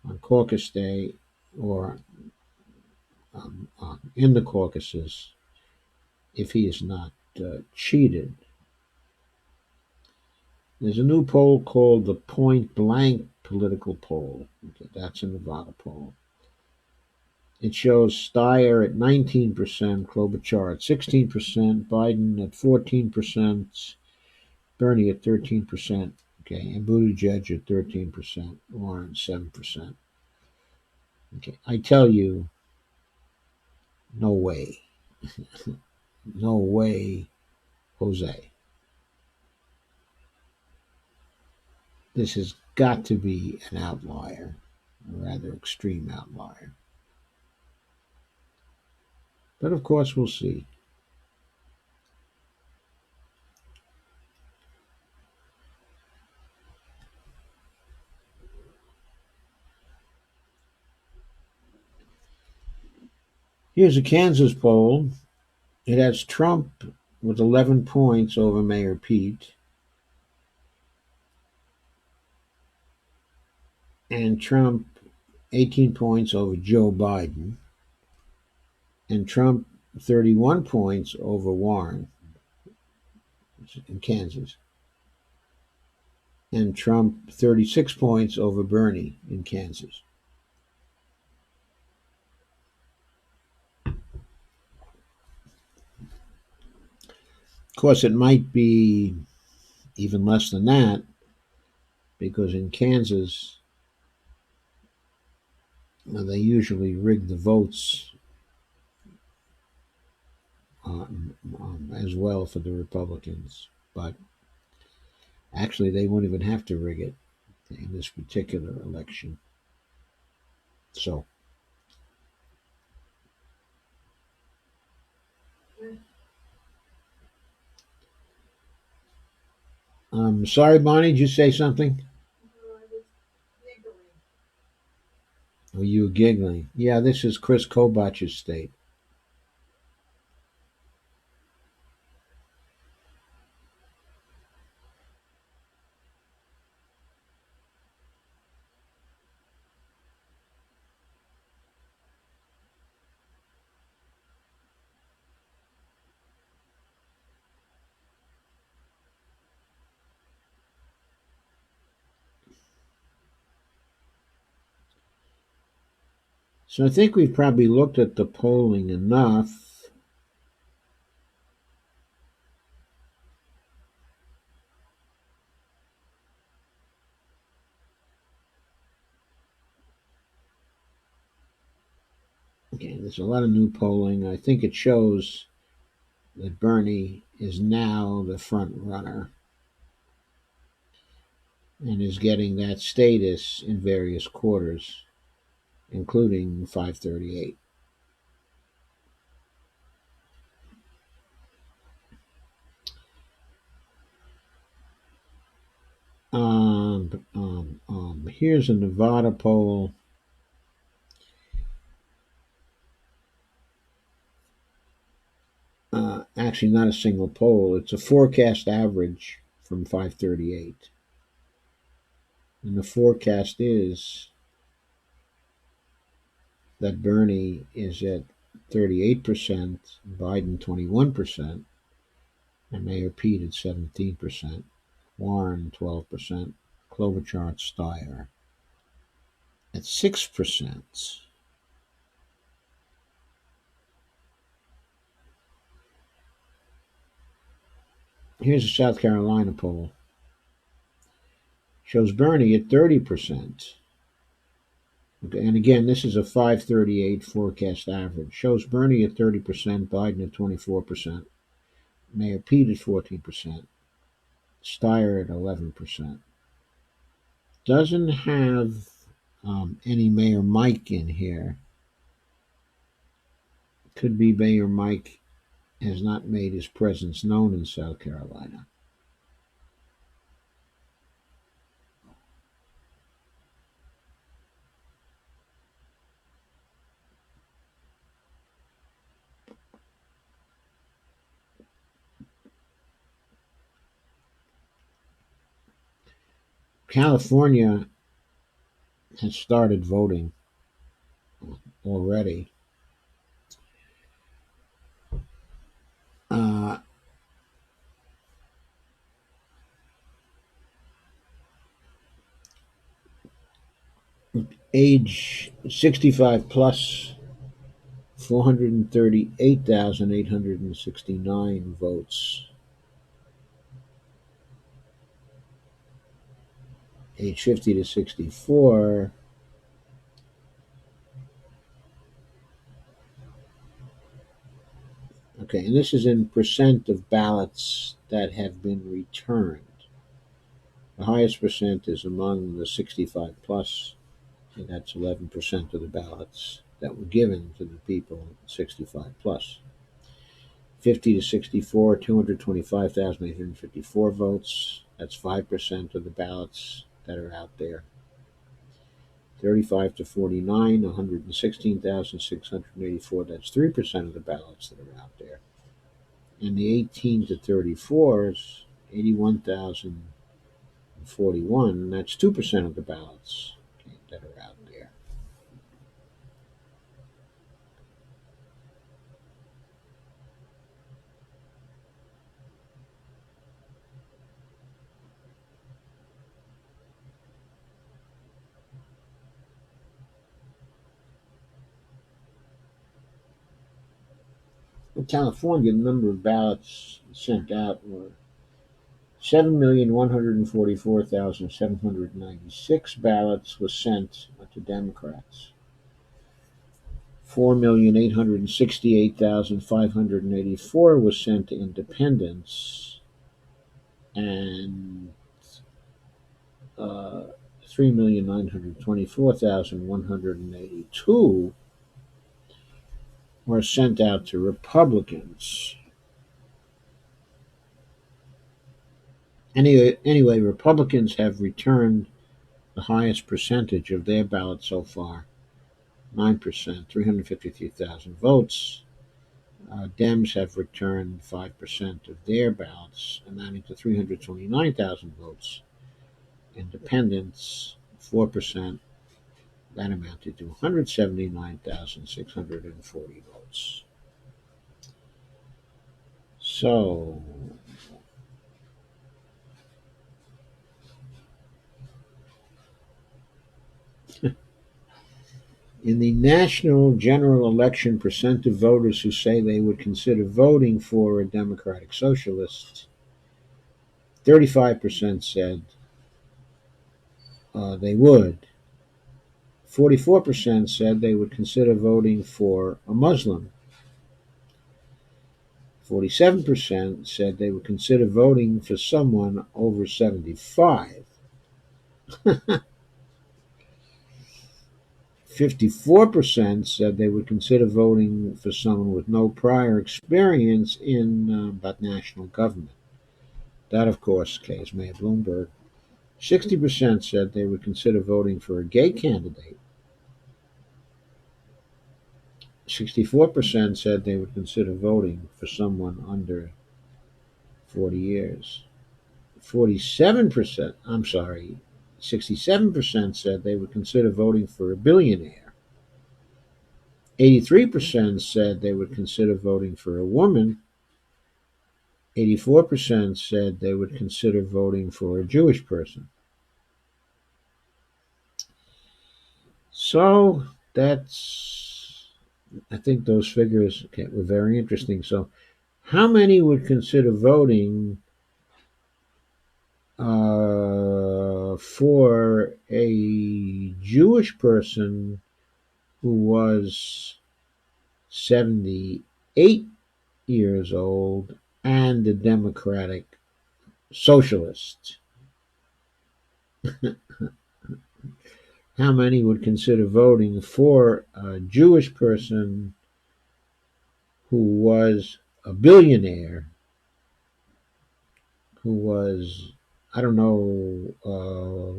on caucus day or in the caucuses if he is not cheated. There's a new poll called the Point Blank Political Poll. Okay, that's a Nevada poll. It shows Steyer at 19%, Klobuchar at 16%, Biden at 14%, Bernie at 13%, okay, and Buttigieg at 13%, Warren 7%. Okay, I tell you, no way. No way, Jose. This has got to be an outlier, a rather extreme outlier. But of course, we'll see. Here's a Kansas poll. It has Trump with 11 points over Mayor Pete, and Trump 18 points over Joe Biden, and Trump 31 points over Warren in Kansas, and Trump 36 points over Bernie in Kansas. Of course, it might be even less than that because in Kansas, they usually rig the votes as well for the Republicans. But actually, they won't even have to rig it in this particular election. So, sorry, Bonnie, did you say something? Were you giggling? Yeah, this is Chris Kobach's state. So I think we've probably looked at the polling enough. Okay, there's a lot of new polling. I think it shows that Bernie is now the front runner and is getting that status in various quarters, including 538. Here's a Nevada poll. Actually, not a single poll. It's a forecast average from 538. And the forecast is that Bernie is at 38%, Biden 21%, and Mayor Pete at 17%, Warren 12%, Klobuchar Steyer at 6%. Here's a South Carolina poll. Shows Bernie at 30%. Okay, and again, this is a 538 forecast average. Shows Bernie at 30%, Biden at 24%, Mayor Pete at 14%, Steyer at 11%. Doesn't have any Mayor Mike in here. Could be Mayor Mike has not made his presence known in South Carolina. California has started voting already. Uh, Age 65 plus, 438,869 votes. Age 50 to 64, okay, and this is in percent of ballots that have been returned. The highest percent is among the 65 plus, and that's 11% of the ballots that were given to the people 65 plus. 50 to 64, 225,854 votes. That's 5% of the ballots that are out there. 35 to 49, 116,684. That's 3% of the ballots that are out there. And the 18 to 34s, 81,041. That's 2% of the ballots that are out there. In California, the number of ballots sent out were 7,144,796 ballots was sent to Democrats. 4,868,584 was sent to independents, and 3,924,182 were sent out to Republicans. Anyway, Republicans have returned the highest percentage of their ballots so far, 9%, 353,000 votes. Dems have returned 5% of their ballots, amounting to 329,000 votes. Independents, 4%, that amounted to 179,640 votes. So, In the national general election, percent of voters who say they would consider voting for a Democratic Socialist, 35% said they would. 44% said they would consider voting for a Muslim. 47% said they would consider voting for someone over 75. 54% said they would consider voting for someone with no prior experience in that national government. That, of course, is Mayor Bloomberg. 60% said they would consider voting for a gay candidate. 64% said they would consider voting for someone under 40 years. 47%, 67% said they would consider voting for a billionaire. 83% said they would consider voting for a woman. 84% said they would consider voting for a Jewish person. So I think those figures were very interesting. So how many would consider voting for a Jewish person who was 78 years old and a Democratic Socialist? How many would consider voting for a Jewish person who was a billionaire, who was, I don't know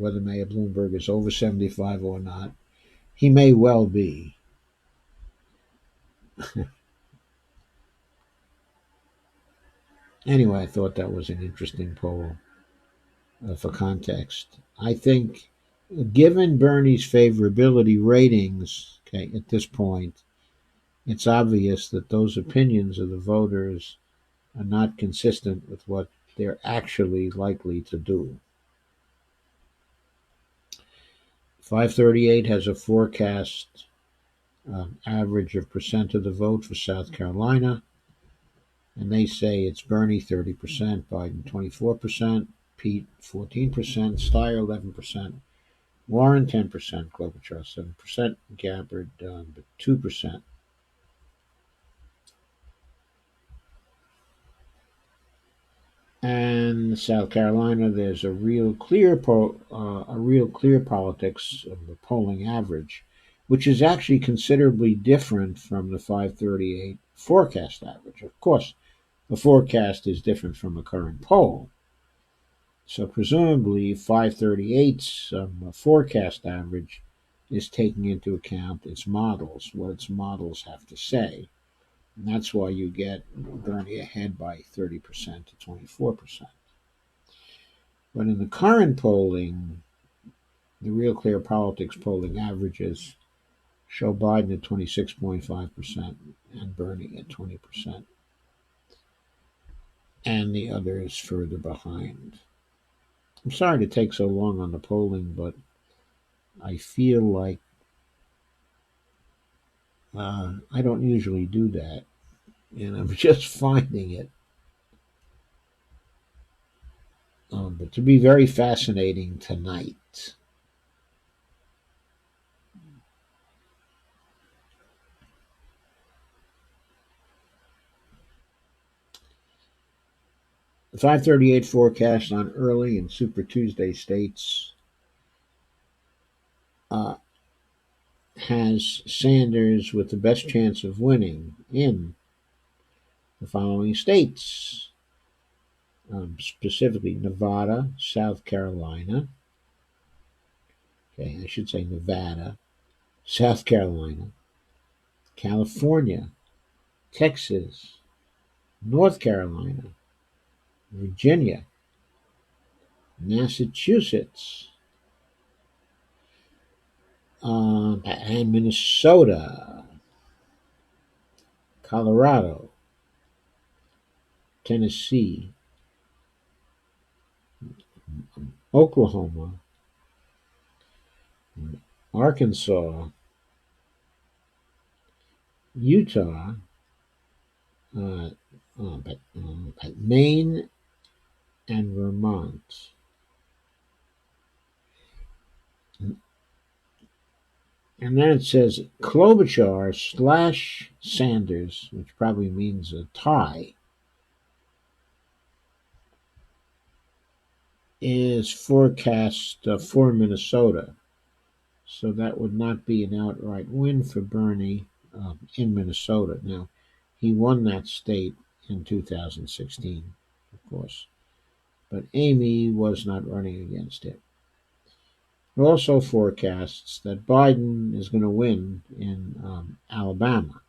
whether Mayor Bloomberg is over 75 or not. He may well be. Anyway, I thought that was an interesting poll for context. I think, given Bernie's favorability ratings, at this point, it's obvious that those opinions of the voters are not consistent with what they're actually likely to do. 538 has a forecast average of percent of the vote for South Carolina, and they say it's Bernie 30%, Biden 24%, Pete 14%, Steyer 11%, Warren 10%, Klobuchar 7%, Gabbard 2%. And South Carolina, there's a real clear politics of the polling average, which is actually considerably different from the 538 forecast average. Of course, the forecast is different from a current poll. So presumably 538's forecast average is taking into account its models, what its models have to say. And that's why you get Bernie ahead by 30% to 24%. But in the current polling, the Real Clear Politics polling averages show Biden at 26.5% and Bernie at 20%. And the others further behind. I'm sorry to take so long on the polling, but I feel like I don't usually do that. And I'm just finding it but to be very fascinating tonight. The 538 forecast on early and Super Tuesday states has Sanders with the best chance of winning in the following states, specifically Nevada, South Carolina. I should say Nevada, South Carolina, California, Texas, North Carolina, Virginia, Massachusetts, and Minnesota, Colorado, Tennessee, Oklahoma, Arkansas, Utah, uh, but Maine and Vermont. And then it says Klobuchar slash Sanders, which probably means a tie, is forecast for Minnesota. So that would not be an outright win for Bernie in Minnesota. Now, he won that state in 2016, of course, but Amy was not running against him. It also forecasts that Biden is going to win in Alabama.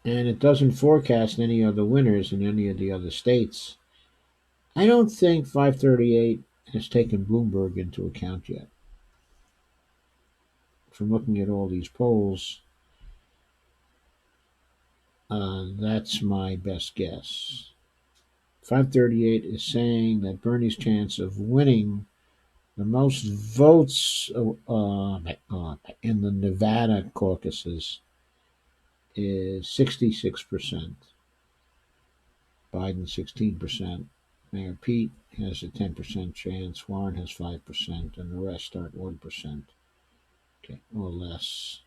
And it doesn't forecast any other winners in any of the other states. I don't think 538 has taken Bloomberg into account yet. From looking at all these polls, that's my best guess. 538 is saying that Bernie's chance of winning the most votes in the Nevada caucuses is 66%. Biden 16%. Mayor Pete has a 10% chance. Warren has 5%, and the rest are at 1%. Okay, or less.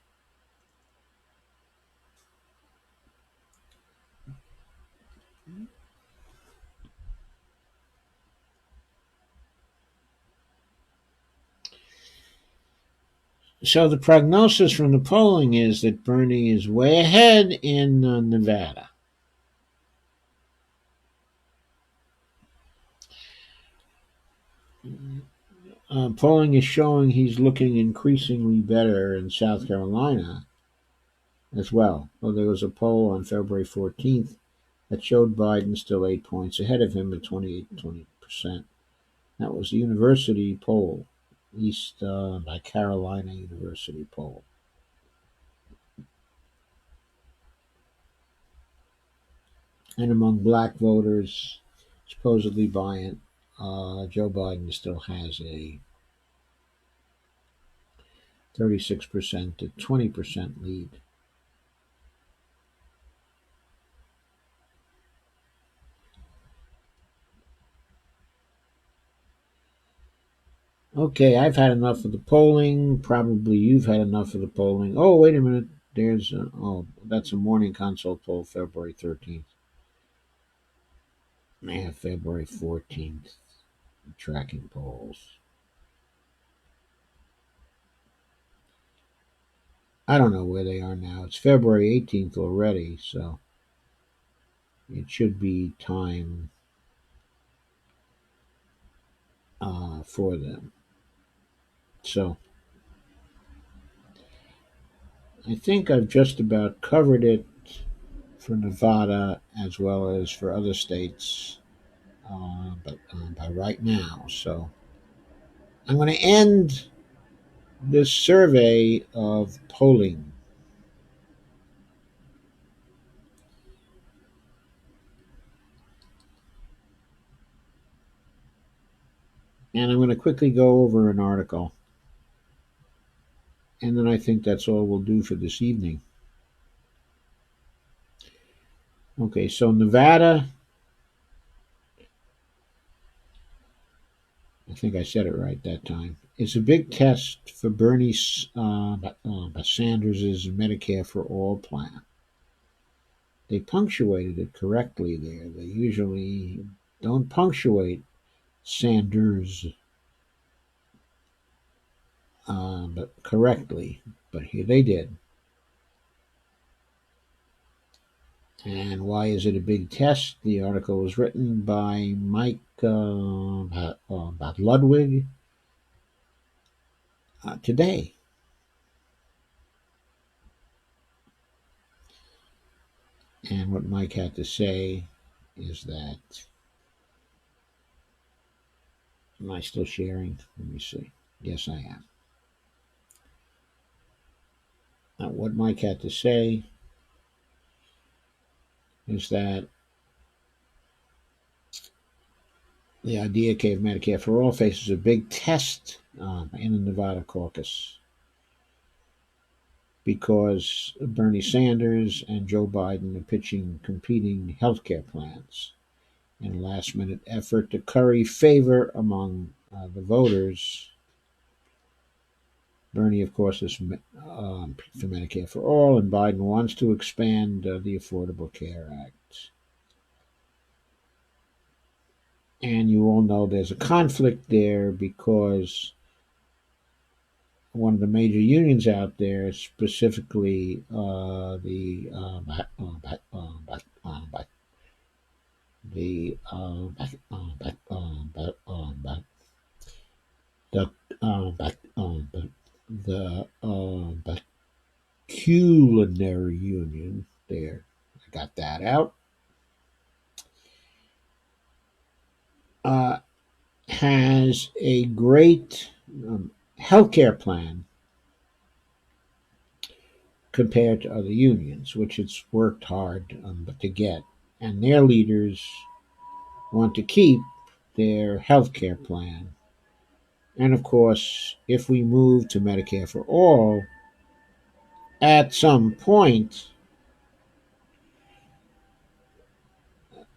So the prognosis from the polling is that Bernie is way ahead in Nevada. Polling is showing he's looking increasingly better in South Carolina as well. Well, there was a poll on February 14th that showed Biden still 8 points ahead of him at 20%. That was a university poll, East by Carolina University poll. And among black voters, supposedly buy-in, Joe Biden still has a 36% to 20% lead. Okay, I've had enough of the polling. Probably you've had enough of the polling. Oh, wait a minute. That's a morning consult poll, February 13th. I have February 14th tracking polls. I don't know where they are now. It's February 18th already, so it should be time for them. So I think I've just about covered it for Nevada as well as for other states, but by right now. So I'm going to end this survey of polling. And I'm going to quickly go over an article. And then I think that's all we'll do for this evening. Okay, so Nevada, I think I said it right that time, is a big test for Bernie Sanders' Medicare for All plan. They punctuated it correctly there. They usually don't punctuate Sanders but correctly, but here they did. And why is it a big test? The article was written by Mike Ludwig today. And what Mike had to say is that. Am I still sharing? Let me see. Yes, I am. What Mike had to say is that the IdeaCave Medicare for All faces a big test in the Nevada caucus. because Bernie Sanders and Joe Biden are pitching competing health care plans in a last minute effort to curry favor among the voters. Bernie, of course, is for Medicare for All, and Biden wants to expand the Affordable Care Act. And you all know there's a conflict there because one of the major unions out there, specifically the the the culinary union. There, I got that out. Has a great healthcare plan compared to other unions, which it's worked hard to get, and their leaders want to keep their healthcare plan. And of course, if we move to Medicare for All, at some point,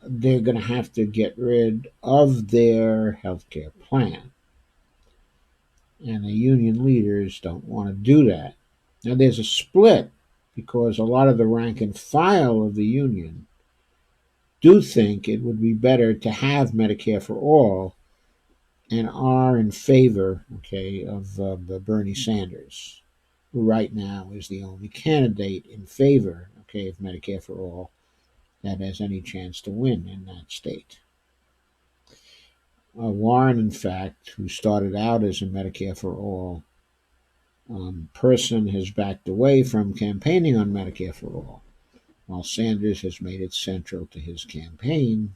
they're going to have to get rid of their healthcare plan. And the union leaders don't want to do that. Now, there's a split because a lot of the rank and file of the union do think it would be better to have Medicare for All and are in favor, okay, of Bernie Sanders, who right now is the only candidate in favor, okay, of Medicare for All that has any chance to win in that state. Warren, in fact, who started out as a Medicare for All person, has backed away from campaigning on Medicare for All, while Sanders has made it central to his campaign.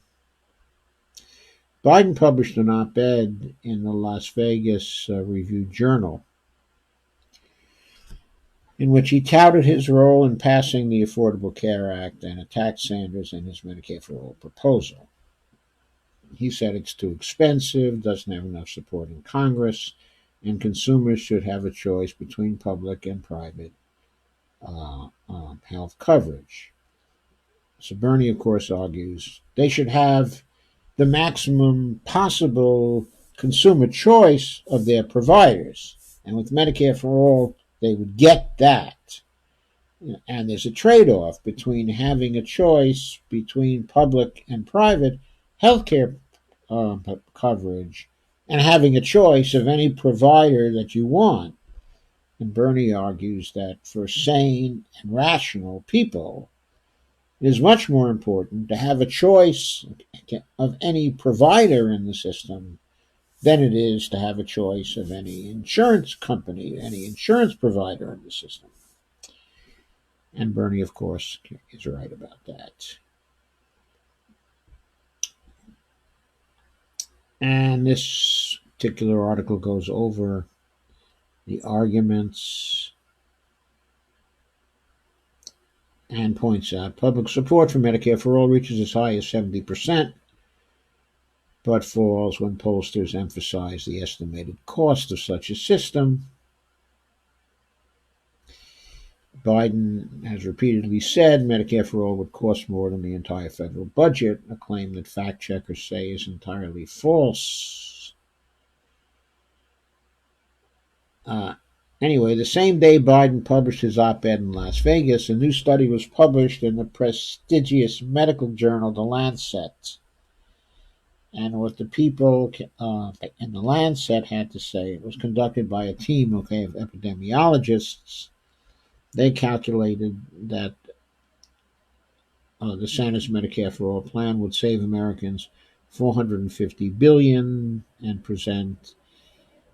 Biden published an op-ed in the Las Vegas Review-Journal in which he touted his role in passing the Affordable Care Act and attacked Sanders and his Medicare for All proposal. He said it's too expensive, doesn't have enough support in Congress, and consumers should have a choice between public and private health coverage. So Bernie, of course, argues they should have the maximum possible consumer choice of their providers. And with Medicare for All, they would get that. And there's a trade-off between having a choice between public and private healthcare coverage and having a choice of any provider that you want. And Bernie argues that for sane and rational people, it is much more important to have a choice of any provider in the system than it is to have a choice of any insurance company, any insurance provider in the system. And Bernie, of course, is right about that. And this particular article goes over the arguments and points out public support for Medicare for All reaches as high as 70%, but falls when pollsters emphasize the estimated cost of such a system. Biden has repeatedly said Medicare for All would cost more than the entire federal budget, a claim that fact checkers say is entirely false. Anyway, the same day Biden published his op-ed in Las Vegas, a new study was published in the prestigious medical journal, The Lancet. And what the people in The Lancet had to say, it was conducted by a team, of epidemiologists. They calculated that the Sanders Medicare for All plan would save Americans $450 billion and present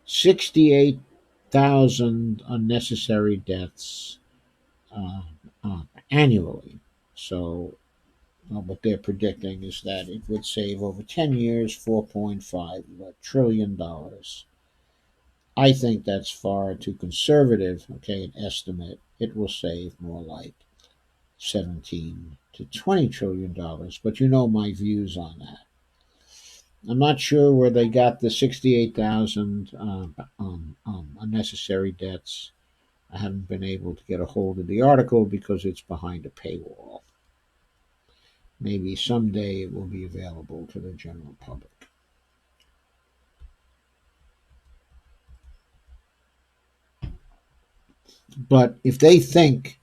68,000 unnecessary deaths annually. So what they're predicting is that it would save over 10 years $4.5 trillion. I think that's far too conservative, an estimate. It will save more like 17 to $20 trillion, but you know my views on that. I'm not sure where they got the 68,000 unnecessary deaths I haven't been able to get a hold of the article because it's behind a paywall. Maybe someday it will be available to the general public. But if they think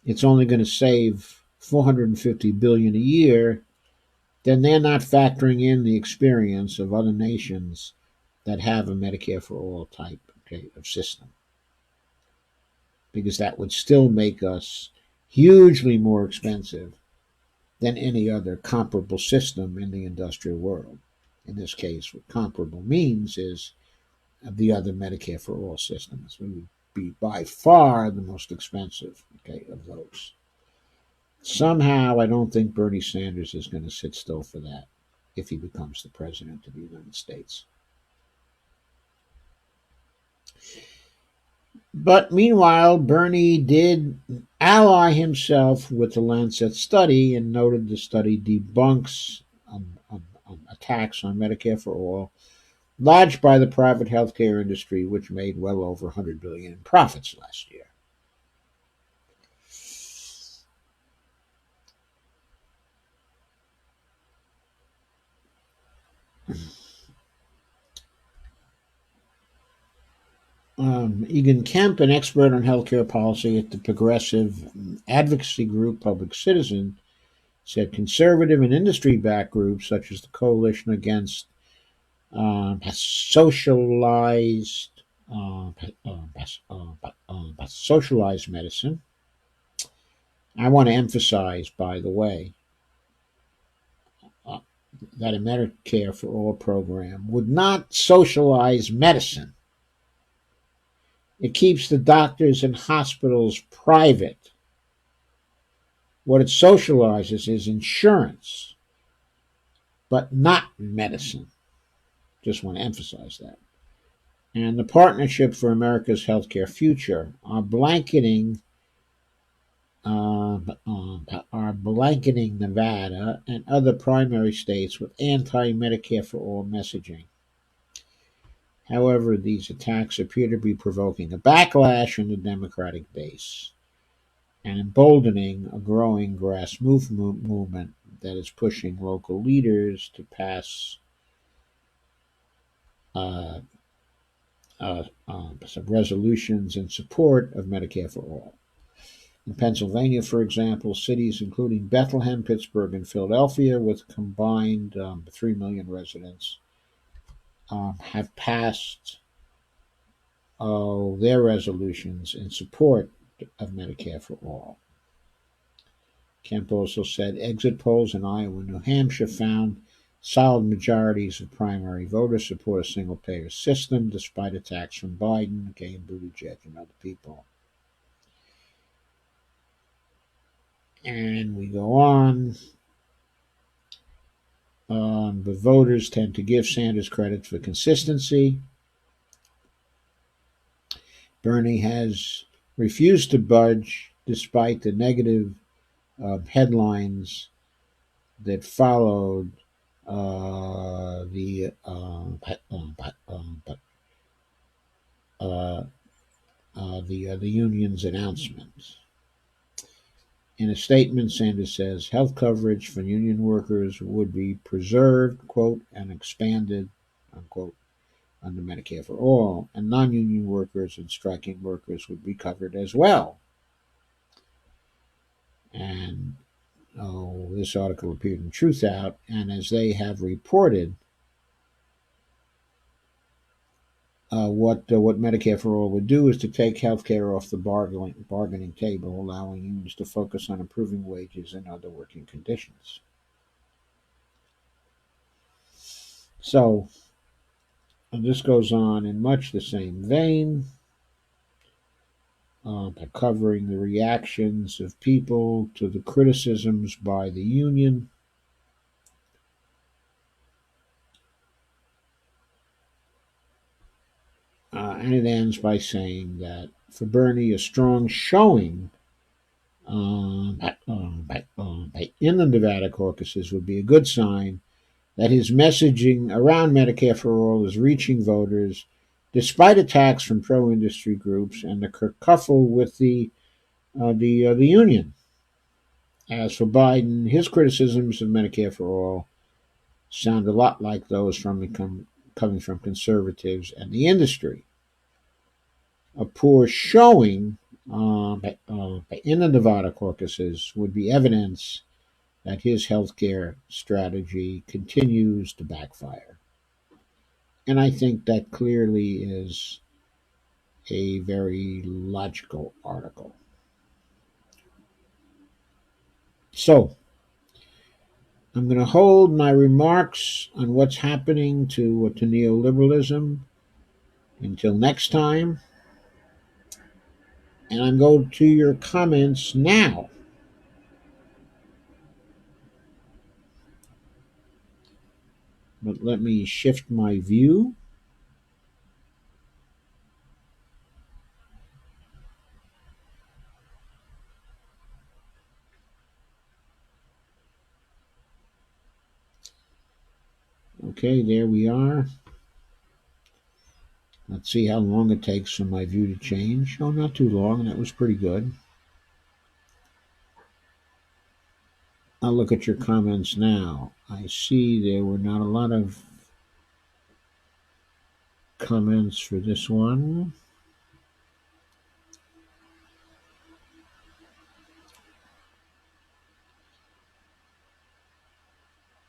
it's only going to save $450 billion a year, then they're not factoring in the experience of other nations that have a Medicare for all type, of system, because that would still make us hugely more expensive than any other comparable system in the industrial world. In this case, what comparable means is the other Medicare for all systems. We would be by far the most expensive, of those. Somehow, I don't think Bernie Sanders is going to sit still for that if he becomes the president of the United States. But meanwhile, Bernie did ally himself with the Lancet study and noted the study debunks attacks on Medicare for all lodged by the private healthcare industry, which made well over $100 billion in profits last year. Egan Kemp, an expert on healthcare policy at the progressive advocacy group Public Citizen, said conservative and industry-backed groups such as the Coalition Against Socialized Socialized Medicine. I want to emphasize, by the way, that a Medicare for All program would not socialize medicine. It keeps the doctors and hospitals private. What it socializes is insurance, but not medicine. Just want to emphasize that. And the Partnership for America's Healthcare Future are blanketing Nevada and other primary states with anti-Medicare for all messaging. However, these attacks appear to be provoking a backlash in the Democratic base and emboldening a growing grassroots movement that is pushing local leaders to pass some resolutions in support of Medicare for all. In Pennsylvania, for example, cities including Bethlehem, Pittsburgh, and Philadelphia, with combined 3 million residents, have passed their resolutions in support of Medicare for all. Kemp also said exit polls in Iowa and New Hampshire found solid majorities of primary voters support a single-payer system, despite attacks from Biden, and Buttigieg, and other people. And we go on. The voters tend to give Sanders credit for consistency. Bernie has refused to budge despite the negative headlines that followed the union's announcement. In a statement, Sanders says health coverage for union workers would be preserved, quote, and expanded, unquote, under Medicare for all, and non-union workers and striking workers would be covered as well. And this article appeared in Truthout, and as they have reported, what Medicare for All would do is to take health care off the bargaining table, allowing unions to focus on improving wages and other working conditions. So, this goes on in much the same vein, covering the reactions of people to the criticisms by the union. And it ends by saying that for Bernie, a strong showing in the Nevada caucuses would be a good sign that his messaging around Medicare for All is reaching voters despite attacks from pro-industry groups and the kerfuffle with the union. As for Biden, his criticisms of Medicare for all sound a lot like those coming from conservatives and the industry. A poor showing in the Nevada caucuses would be evidence that his healthcare strategy continues to backfire. And I think that clearly is a very logical article. So, I'm going to hold my remarks on what's happening to neoliberalism until next time. And I'm going to your comments now. But let me shift my view. Okay, there we are. Let's see how long it takes for my view to change. Oh, not too long. That was pretty good. I'll look at your comments now. I see there were not a lot of comments for this one.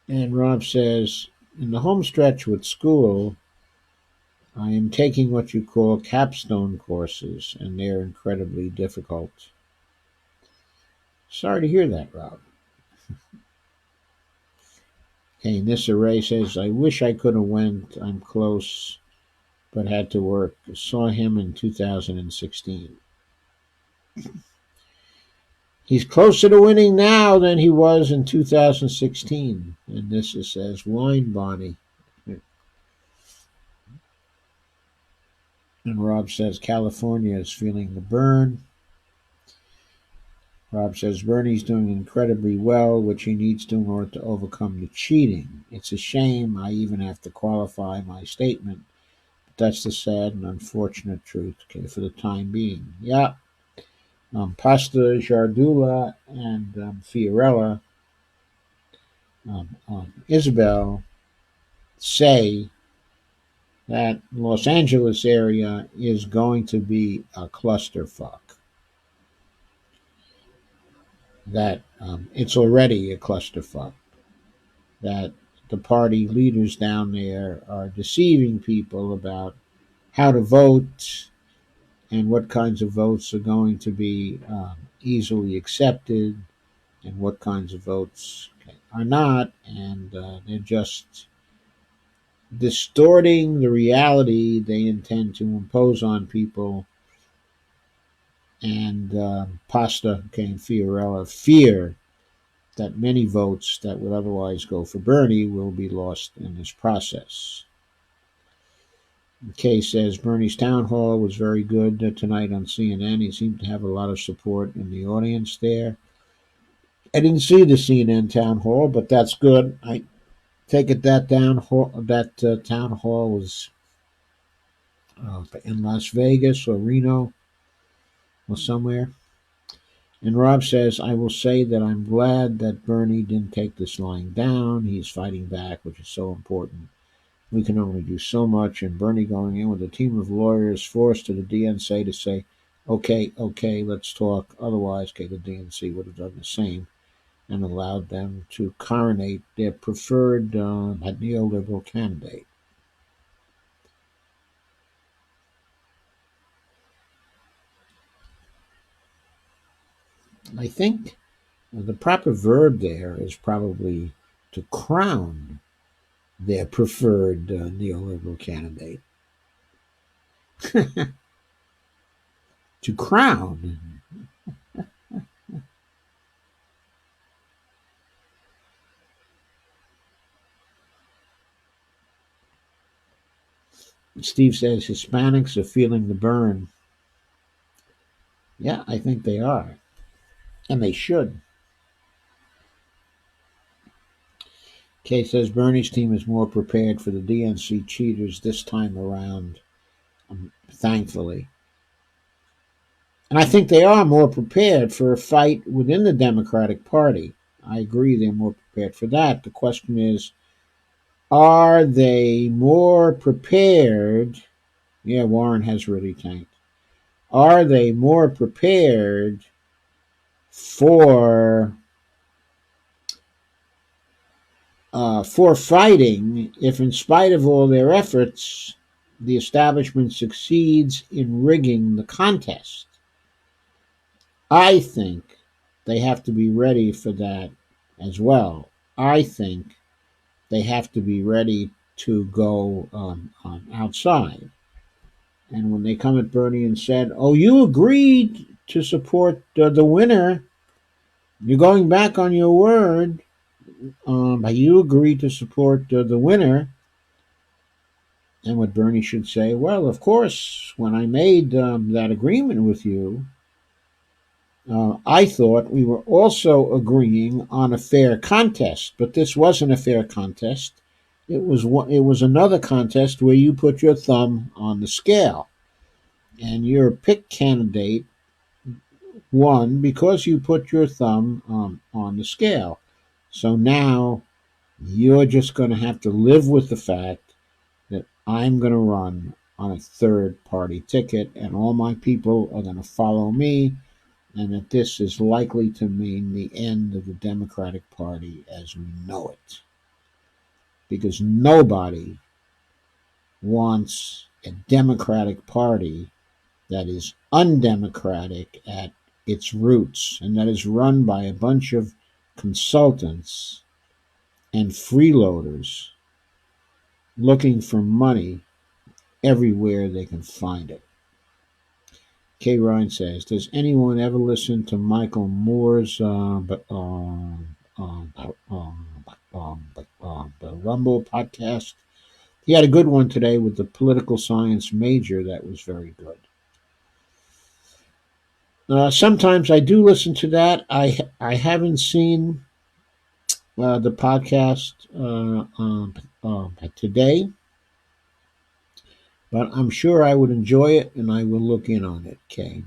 And Rob says, in the home stretch with school, I am taking what you call capstone courses, and they're incredibly difficult. Sorry to hear that, Rob. Okay, this array says, I wish I could have went. I'm close, but had to work. Saw him in 2016. He's closer to winning now than he was in 2016. And this says, Wine Bonnie. And Rob says, California is feeling the burn. Rob says, Bernie's doing incredibly well, which he needs to in order to overcome the cheating. It's a shame I even have to qualify my statement. But that's the sad and unfortunate truth, okay, for the time being. Yeah. Pasta Jardula and Fiorella, Isabel, say that Los Angeles area is going to be a clusterfuck. That it's already a clusterfuck. That the party leaders down there are deceiving people about how to vote and what kinds of votes are going to be easily accepted and what kinds of votes are not, and they're just distorting the reality they intend to impose on people. And Pasta and Fiorella fear that many votes that would otherwise go for Bernie will be lost in this process. Kay says Bernie's town hall was very good tonight on CNN. He seemed to have a lot of support in the audience there. I didn't see the CNN town hall, but that's good. I take it that town hall was in Las Vegas or Reno or somewhere. And Rob says, I will say that I'm glad that Bernie didn't take this lying down. He's fighting back, which is so important. We can only do so much, and Bernie going in with a team of lawyers forced to the DNC to say, okay, let's talk. Otherwise, the DNC would have done the same and allowed them to coronate their preferred neoliberal candidate. I think the proper verb there is probably to crown their preferred neoliberal candidate. To crown. Steve says Hispanics are feeling the burn. Yeah, I think they are. And they should. Kay says Bernie's team is more prepared for the DNC cheaters this time around. thankfully. And I think they are more prepared for a fight within the Democratic Party. I agree they're more prepared for that. The question is, are they more prepared? Yeah, Warren has really tanked. Are they more prepared for fighting if, in spite of all their efforts, the establishment succeeds in rigging the contest? I think they have to be ready for that as well. I think they have to be ready to go outside. And when they come at Bernie and said, "Oh, you agreed to support the winner. You're going back on your word. But you agreed to support the winner." And what Bernie should say, "Well, of course, when I made that agreement with you, I thought we were also agreeing on a fair contest, but this wasn't a fair contest. It was another contest where you put your thumb on the scale, and your pick candidate won because you put your thumb on the scale. So now you're just going to have to live with the fact that I'm going to run on a third party ticket, and all my people are going to follow me, and that this is likely to mean the end of the Democratic Party as we know it. Because nobody wants a Democratic Party that is undemocratic at its roots and that is run by a bunch of consultants and freeloaders looking for money everywhere they can find it. Kay Ryan says, "Does anyone ever listen to Michael Moore's the Rumble podcast? He had a good one today with the political science major that was very good." Sometimes I do listen to that. I haven't seen the podcast today, but I'm sure I would enjoy it and I will look in on it, Kay.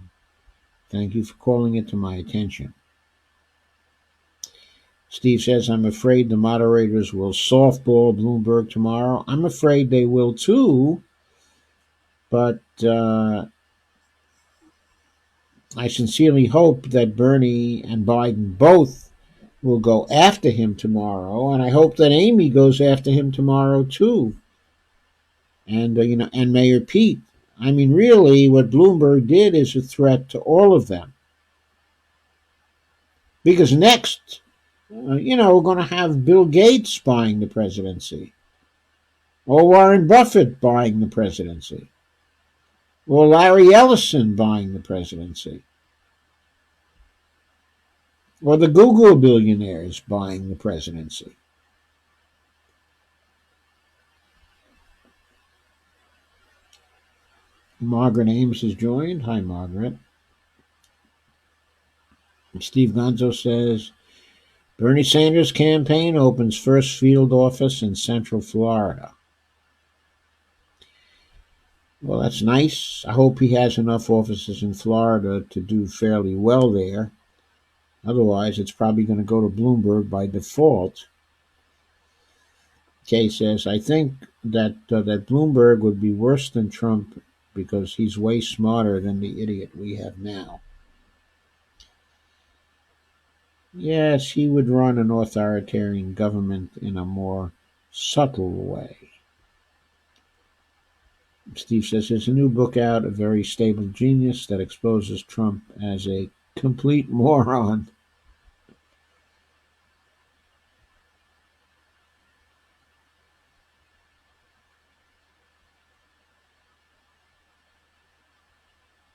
Thank you for calling it to my attention. Steve says, "I'm afraid the moderators will softball Bloomberg tomorrow." I'm afraid they will too, but I sincerely hope that Bernie and Biden both will go after him tomorrow, and I hope that Amy goes after him tomorrow too, and and Mayor Pete. I mean, really, what Bloomberg did is a threat to all of them, because next, we're going to have Bill Gates buying the presidency, or Warren Buffett buying the presidency, or Larry Ellison buying the presidency, or the Google billionaires buying the presidency. Margaret Ames has joined. Hi, Margaret. And Steve Gonzo says, "Bernie Sanders' campaign opens first field office in Central Florida." Well, that's nice. I hope he has enough offices in Florida to do fairly well there. Otherwise, it's probably going to go to Bloomberg by default. Kay says, "I think that Bloomberg would be worse than Trump because he's way smarter than the idiot we have now." Yes, he would run an authoritarian government in a more subtle way. Steve says, "There's a new book out, A Very Stable Genius, that exposes Trump as a complete moron."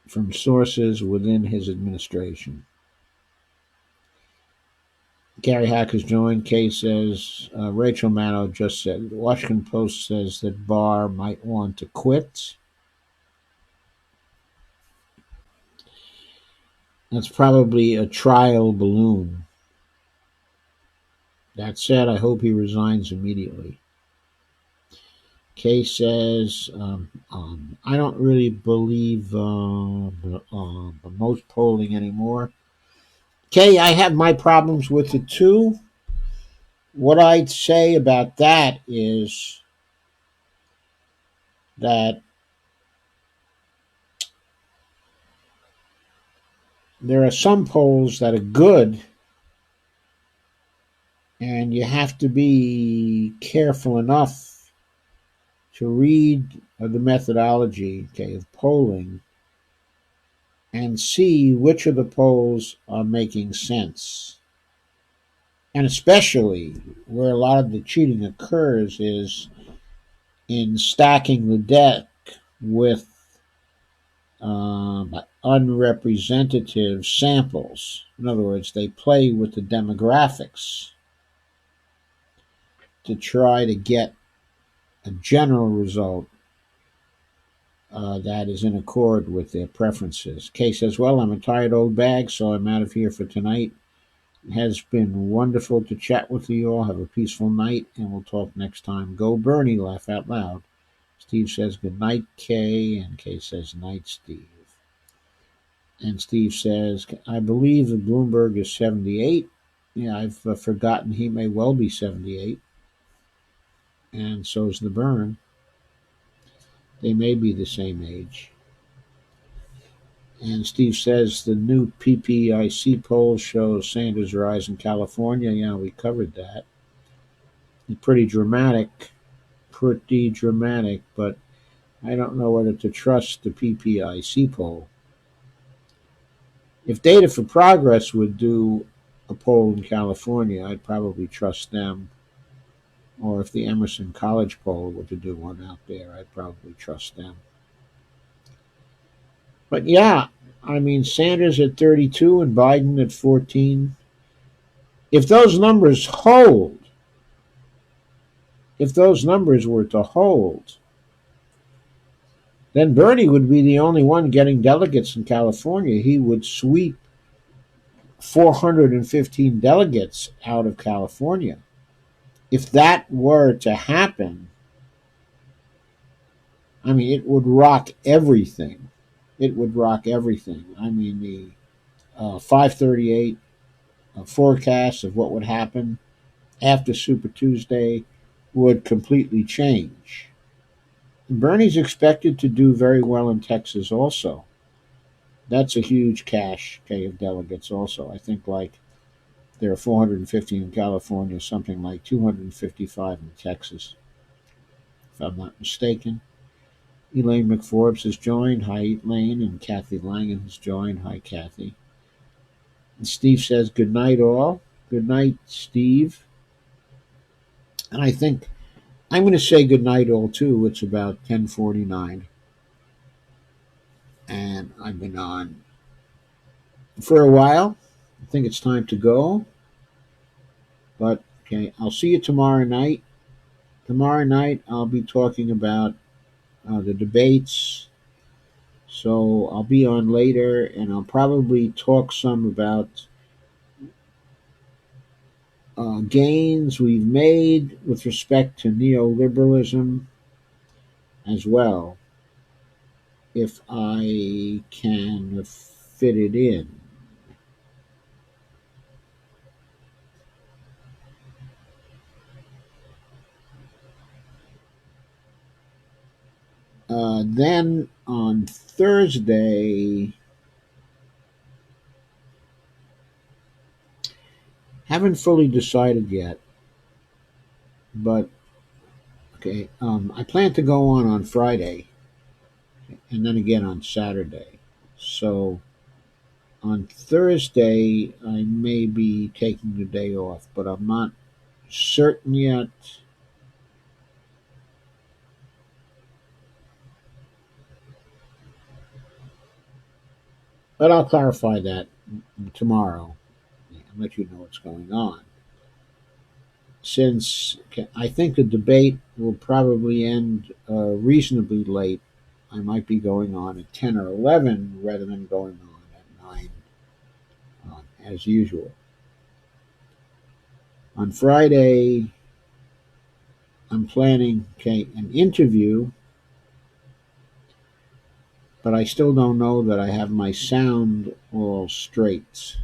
From sources within his administration. Gary Hack has joined. Kay says, Rachel Maddow just said, the Washington Post says that Barr might want to quit. That's probably a trial balloon. That said, I hope he resigns immediately. Kay says, I don't really believe the most polling anymore. Kay, I have my problems with it too. What I'd say about that is that there are some polls that are good, and you have to be careful enough to read the methodology, okay, of polling and see which of the polls are making sense. And especially where a lot of the cheating occurs is in stacking the deck with unrepresentative samples. In other words, they play with the demographics to try to get a general result that is in accord with their preferences. Kay says, well, I'm a tired old bag, so I'm out of here for tonight. It has been wonderful to chat with you all. Have a peaceful night, and we'll talk next time. Go Bernie, laugh out loud. Steve says, good night, Kay, and Kay says, night, Steve. And Steve says, I believe that Bloomberg is 78. Yeah, I've forgotten he may well be 78. And so is the Burn. They may be the same age. And Steve says the new PPIC poll shows Sanders' rise in California. Yeah, we covered that. It's pretty dramatic, but I don't know whether to trust the PPIC poll. If Data for Progress would do a poll in California, I'd probably trust them. Or if the Emerson College poll were to do one out there, I'd probably trust them. But yeah, I mean, Sanders at 32 and Biden at 14. If those numbers hold, if those numbers were to hold, then Bernie would be the only one getting delegates in California. He would sweep 415 delegates out of California. If that were to happen, I mean, it would rock everything. It would rock everything. I mean, the 538 forecast of what would happen after Super Tuesday would completely change. Bernie's expected to do very well in Texas also. That's a huge cache, okay, of delegates also. I think like there are 450 in California, something like 255 in Texas, if I'm not mistaken. Elaine McForbes has joined. Hi, Elaine. And Kathy Langan has joined. Hi, Kathy. And Steve says, good night, all. Good night, Steve. And I think I'm going to say good night, all, too. It's about 10:49. And I've been on for a while. I think it's time to go. But, okay, I'll see you tomorrow night. Tomorrow night, I'll be talking about the debates. So I'll be on later, and I'll probably talk some about gains we've made with respect to neoliberalism as well, if I can fit it in. Then on Thursday, haven't fully decided yet, but okay, I plan to go on Friday and then again on Saturday. So on Thursday, I may be taking the day off, but I'm not certain yet. But I'll clarify that tomorrow and let you know what's going on. Since I think the debate will probably end reasonably late, I might be going on at 10 or 11 rather than going on at 9 as usual. On Friday, I'm planning, an interview, but I still don't know that I have my sound all straight.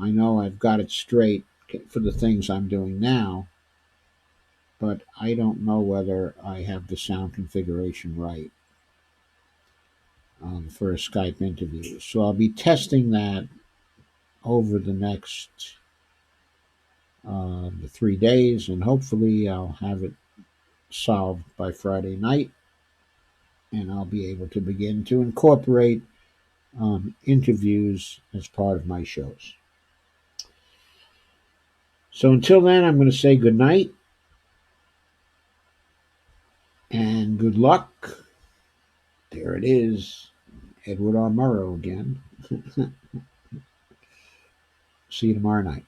I know I've got it straight for the things I'm doing now, but I don't know whether I have the sound configuration right for a Skype interview. So I'll be testing that over the next 3 days, and hopefully I'll have it solved by Friday night, and I'll be able to begin to incorporate interviews as part of my shows. So until then, I'm going to say good night and good luck. There it is, Edward R. Murrow again. See you tomorrow night.